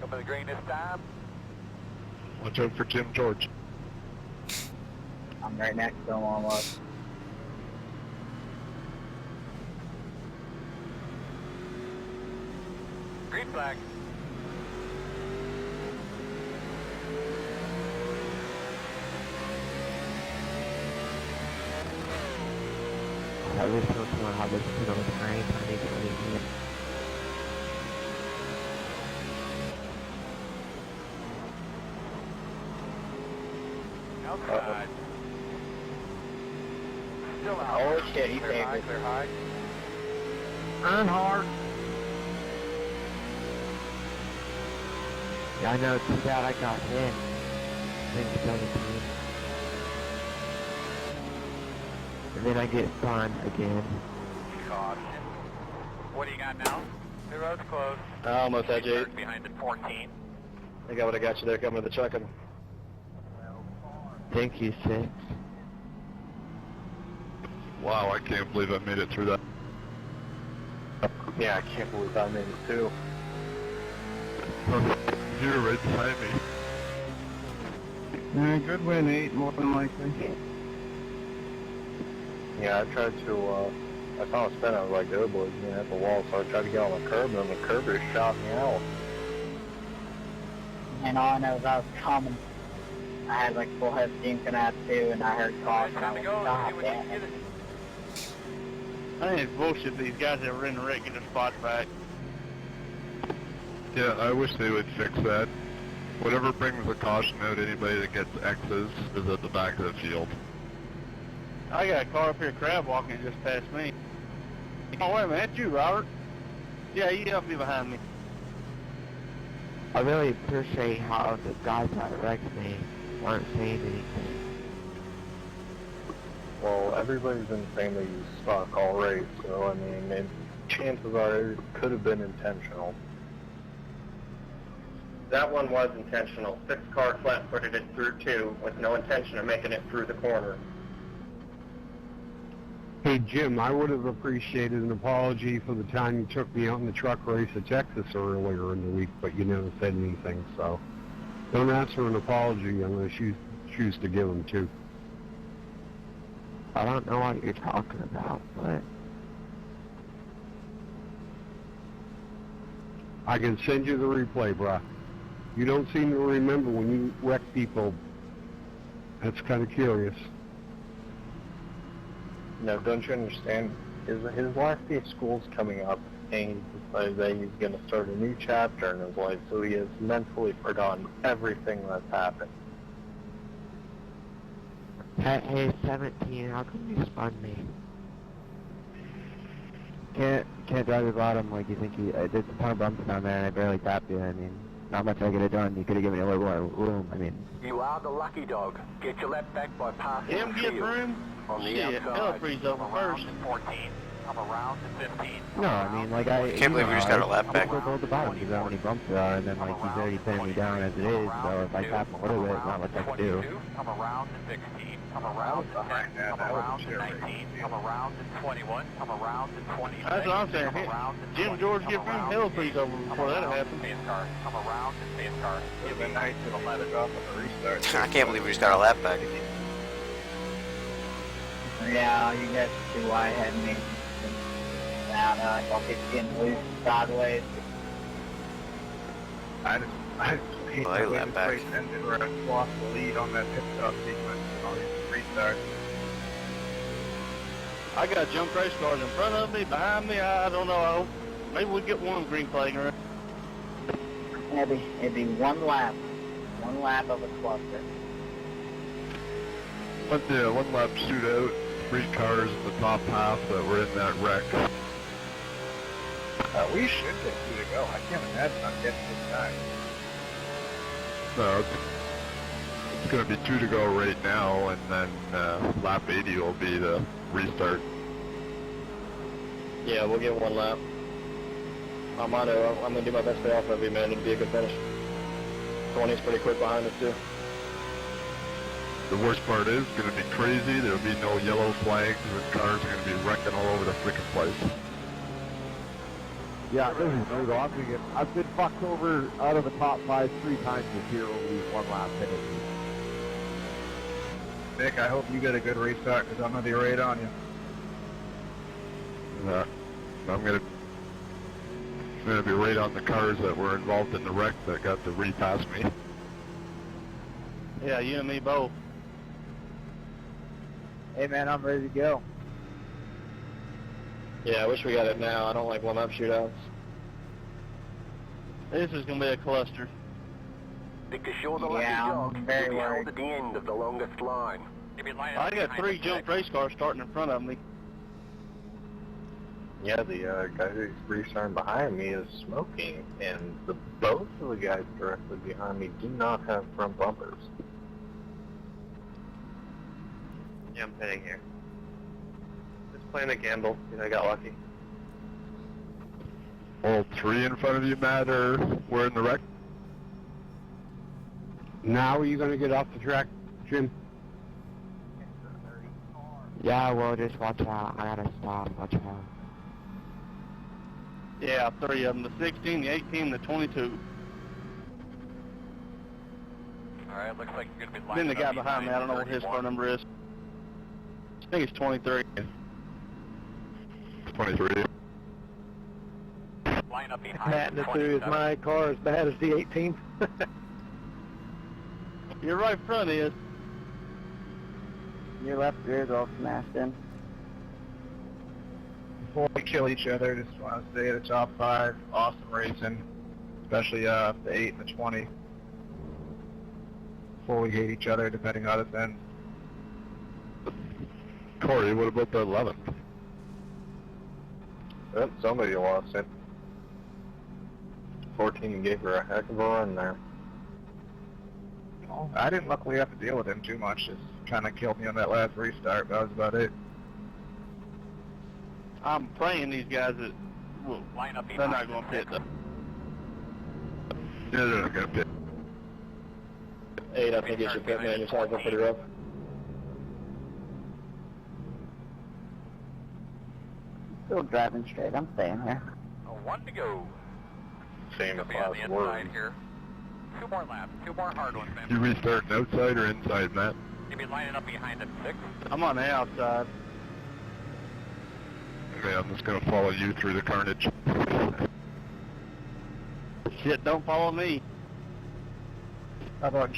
Come to the green this time. Watch out for Jim George. I'm right next to him almost. Green flag. I wish I was more how this is on the tiny 20 minutes. Outside. Still out. Oh shit, he Clear saved high, it. clear high. Earnhardt. Yeah, I know, too bad I got hit. Maybe 17. And then I get spun again. Caution. What do you got now? The road's closed. I almost had you. Behind the 14. I got what I got you there coming to the truck. Thank you, 6. Wow, I can't believe I made it through that. Yeah, I can't believe I made it too. You're right behind me. Yeah, good win, 8, more than likely. Yeah, I tried to, I saw a spin, I was like, oh boy, at the wall, so I tried to get on the curb, and the curb just shot me out. And all I know is I was coming. I had like full head steam coming out too, and I heard caution. I was stop, damn it. I think it's bullshit these guys that were in the wreck get their spots back. Yeah, I wish they would fix that. Whatever brings the caution out, anybody that gets X's is at the back of the field. I got a car up here crab walking just past me. Oh, wait a minute, that's you, Robert. Yeah, you help me behind me. I really appreciate how the guys that wrecked me weren't saying anything. Well, everybody's insanely stock all race, so I mean, chances are it could have been intentional. That one was intentional. 6-car flat-footed it through 2 with no intention of making it through the corner. Hey, Jim, I would have appreciated an apology for the time you took me out in the truck race at Texas earlier in the week, but you never said anything, so don't ask for an apology unless you choose to give them to. I don't know what you're talking about, but I can send you the replay, bruh. You don't seem to remember when you wreck people. That's kind of curious. No, don't you understand? His last day of school's coming up, and he's decided that he's going to start a new chapter in his life, so he has mentally forgotten everything that's happened. hey, 17, how come you spun me? Can't drive the bottom like you think you. There's a ton of bumps down there, and I barely tapped you. I mean, not much I could have done. You could have given me a little more room. I mean, You are the lucky dog. Get your left back by passing Him the get field. room? On the Shit, outside. hell freeze over Around first. to 14. Come around to 15. no, I mean, like I Can't believe we just got a lap back. I go to the bottom because how many bumps there are, and then like he's already pinning me down as it is. So if I tap a little bit, not much I can do. Come around to 16. Come around to 10. Come around to 19. Come around to 21. Come around to 26. That's what I'm saying. Come around to Jim 20. George Come get room, around hell to freeze 8. over before that happened. Space car. Come around to space car. Would have been nice to let it off on the restart. I can't believe we just got a lap back. Yeah, you guys see why I had me down. I thought it's getting loose sideways. I hate Well, I the way lap this back. race ended where I lost the lead on that pit stop sequence and all these restarts. I got junk race cars in front of me, behind me. I don't know. Maybe we get one green flag around. It'd be one lap of a cluster. One lap shootout, 3 cars in the top half that were in that wreck. We should get 2 to go. I can't imagine I'm getting this time. No, it's going to be 2 to go right now, and then lap 80 will be the restart. Yeah, we'll get 1 lap. I'm going to do my best to stay off of you, man. It'd be a good finish. 20's pretty quick behind us, too. The worst part is going to be crazy. There'll be no yellow flags, and cars are going to be wrecking all over the frickin' place. Yeah, this is brutal. I've been fucked over out of the top 5 3 times this year over these 1 lap finishes. Nick, I hope you get a good restart because I'm going to be right on you. I'm going to be right on the cars that were involved in the wreck that got to repass me. Yeah, you and me both. Hey man, I'm ready to go. Yeah, I wish we got it now. I don't like 1 lap shootouts. This is going to be a cluster. Because you're the lucky Yeah, dog, I'm very you'll be held worried. at the end of the longest line. I got 3 junk race cars starting in front of me. Yeah, the guy who's restarting behind me is smoking, and both of the guys directly behind me do not have front bumpers. Yeah, I'm pitting here. Just playing a gamble. I got lucky. All 3 in front of you, Matt, were in the wreck? Now are you going to get off the track, Jim? Yeah, well, just watch out. I gotta stop. Watch out. Yeah, 3 of them. The 16, the 18, the 22. Alright, looks like you're going to be Then lining the guy up behind me, I don't know what his car number is. I think it's 23. 23. Line up behind Matt, the this is 27. my car as bad as the 18. Your right front is. Your left rear's all smashed in. Before we kill each other, just want to stay at the top 5. Awesome racing, especially the 8 and the 20. Before we hate each other, depending on this ends. Corey, what about the 11th? Well, somebody lost it. 14 gave her a heck of a run there. Well, I didn't luckily have to deal with him too much. Just kind of killed me on that last restart, but that was about it. I'm praying these guys that Line up they're behind not going to pit though. Yeah, they're not going to pit. 8, I think you should pit, man. Your side's pretty rough. Still driving straight. I'm staying here. 1 to go. Same You'll as be on the last inside word. here. 2 more laps. 2 more hard ones, man. You restarting outside or inside, Matt? You'll be lining up behind the 6. I'm on the outside. Okay, I'm just going to follow you through the carnage. Shit, don't follow me. How about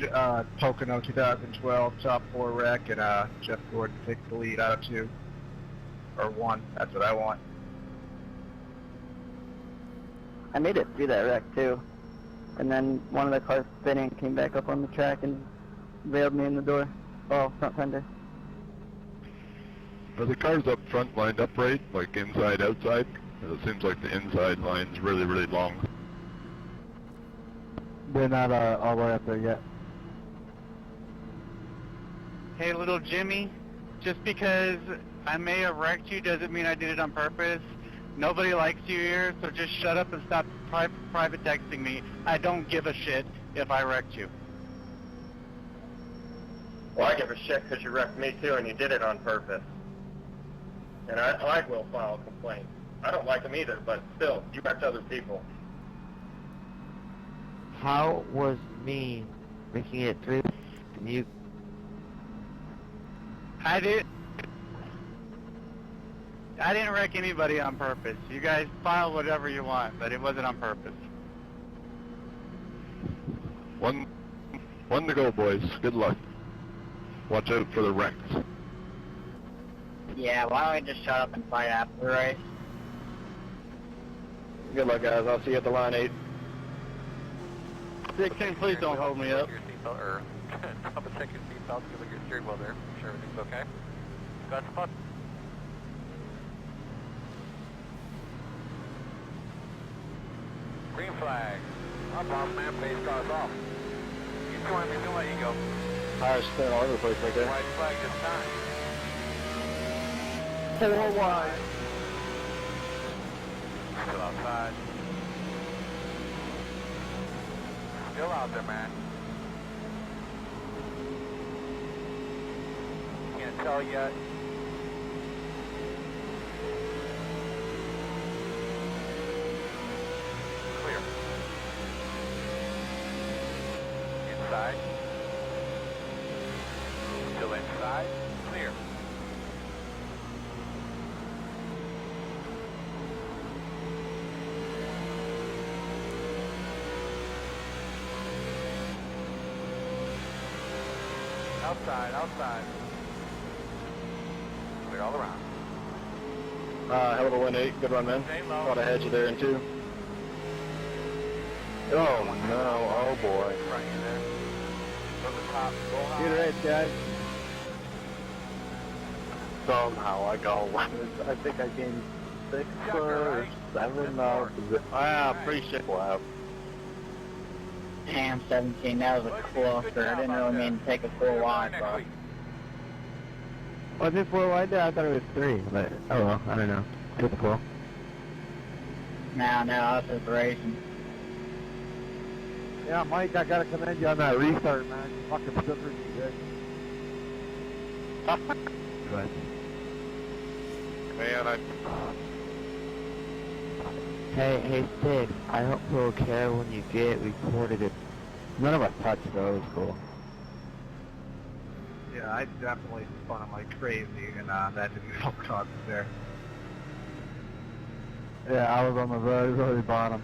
Pocono 2012, top 4 wreck, and Jeff Gordon takes the lead out of 2. Or 1, that's what I want. I made it through that wreck too. And then one of the cars spinning came back up on the track and railed me in the door. Oh, front fender. Are the cars up front lined up right, like inside, outside? 'Cause it seems like the inside line's really, really long. They're not all the way up there yet. Hey, little Jimmy, just because I may have wrecked you doesn't mean I did it on purpose. Nobody likes you here, so just shut up and stop private texting me. I don't give a shit if I wrecked you. Well, I give a shit because you wrecked me too, and you did it on purpose. And I will file a complaint. I don't like them either, but still, you wrecked other people. How was me making it through? You. I didn't wreck anybody on purpose. You guys file whatever you want, but it wasn't on purpose. One to go, boys. Good luck. Watch out for the wrecks. Yeah, why don't we just shut up and fight after the race? Good luck, guys. I'll see you at the line 8. 16, please don't hold me up. Your seatbelt, or double check your seatbelt, give it your steering wheel there. Make sure everything's okay. Got the spot. Green flag. Up off, man. Base cars off. You join me, don't let you go. Tires spin all over the place right there. White flag this time. 4 wide. Still outside. Still out there, man. Can't tell yet. Clear. Inside. Still inside. Clear. Outside, outside. Clear all around. Hell of a win 8. Good run, man. Thought I had you there in 2. Oh no, oh boy. Right in there. From the top, go high. Good race, guys. Somehow I got 11. I think I gained 6 or 7 miles. I appreciate it. Wow. Damn, 17, that was a cluster. I didn't really mean to take a 4 wide, but... Was it 4 wide there? I thought it was 3, but oh well, I don't know. Typical. No, us is racing. Yeah, Mike, I gotta commend you on that restart, man. You fucking stood for me good. But Man, Hey, Sid, I hope you'll care when you get recorded. None of us touched those, cool. Yeah, I definitely spun them like crazy, and that didn't help cause there. yeah, I was on the very, very bottom.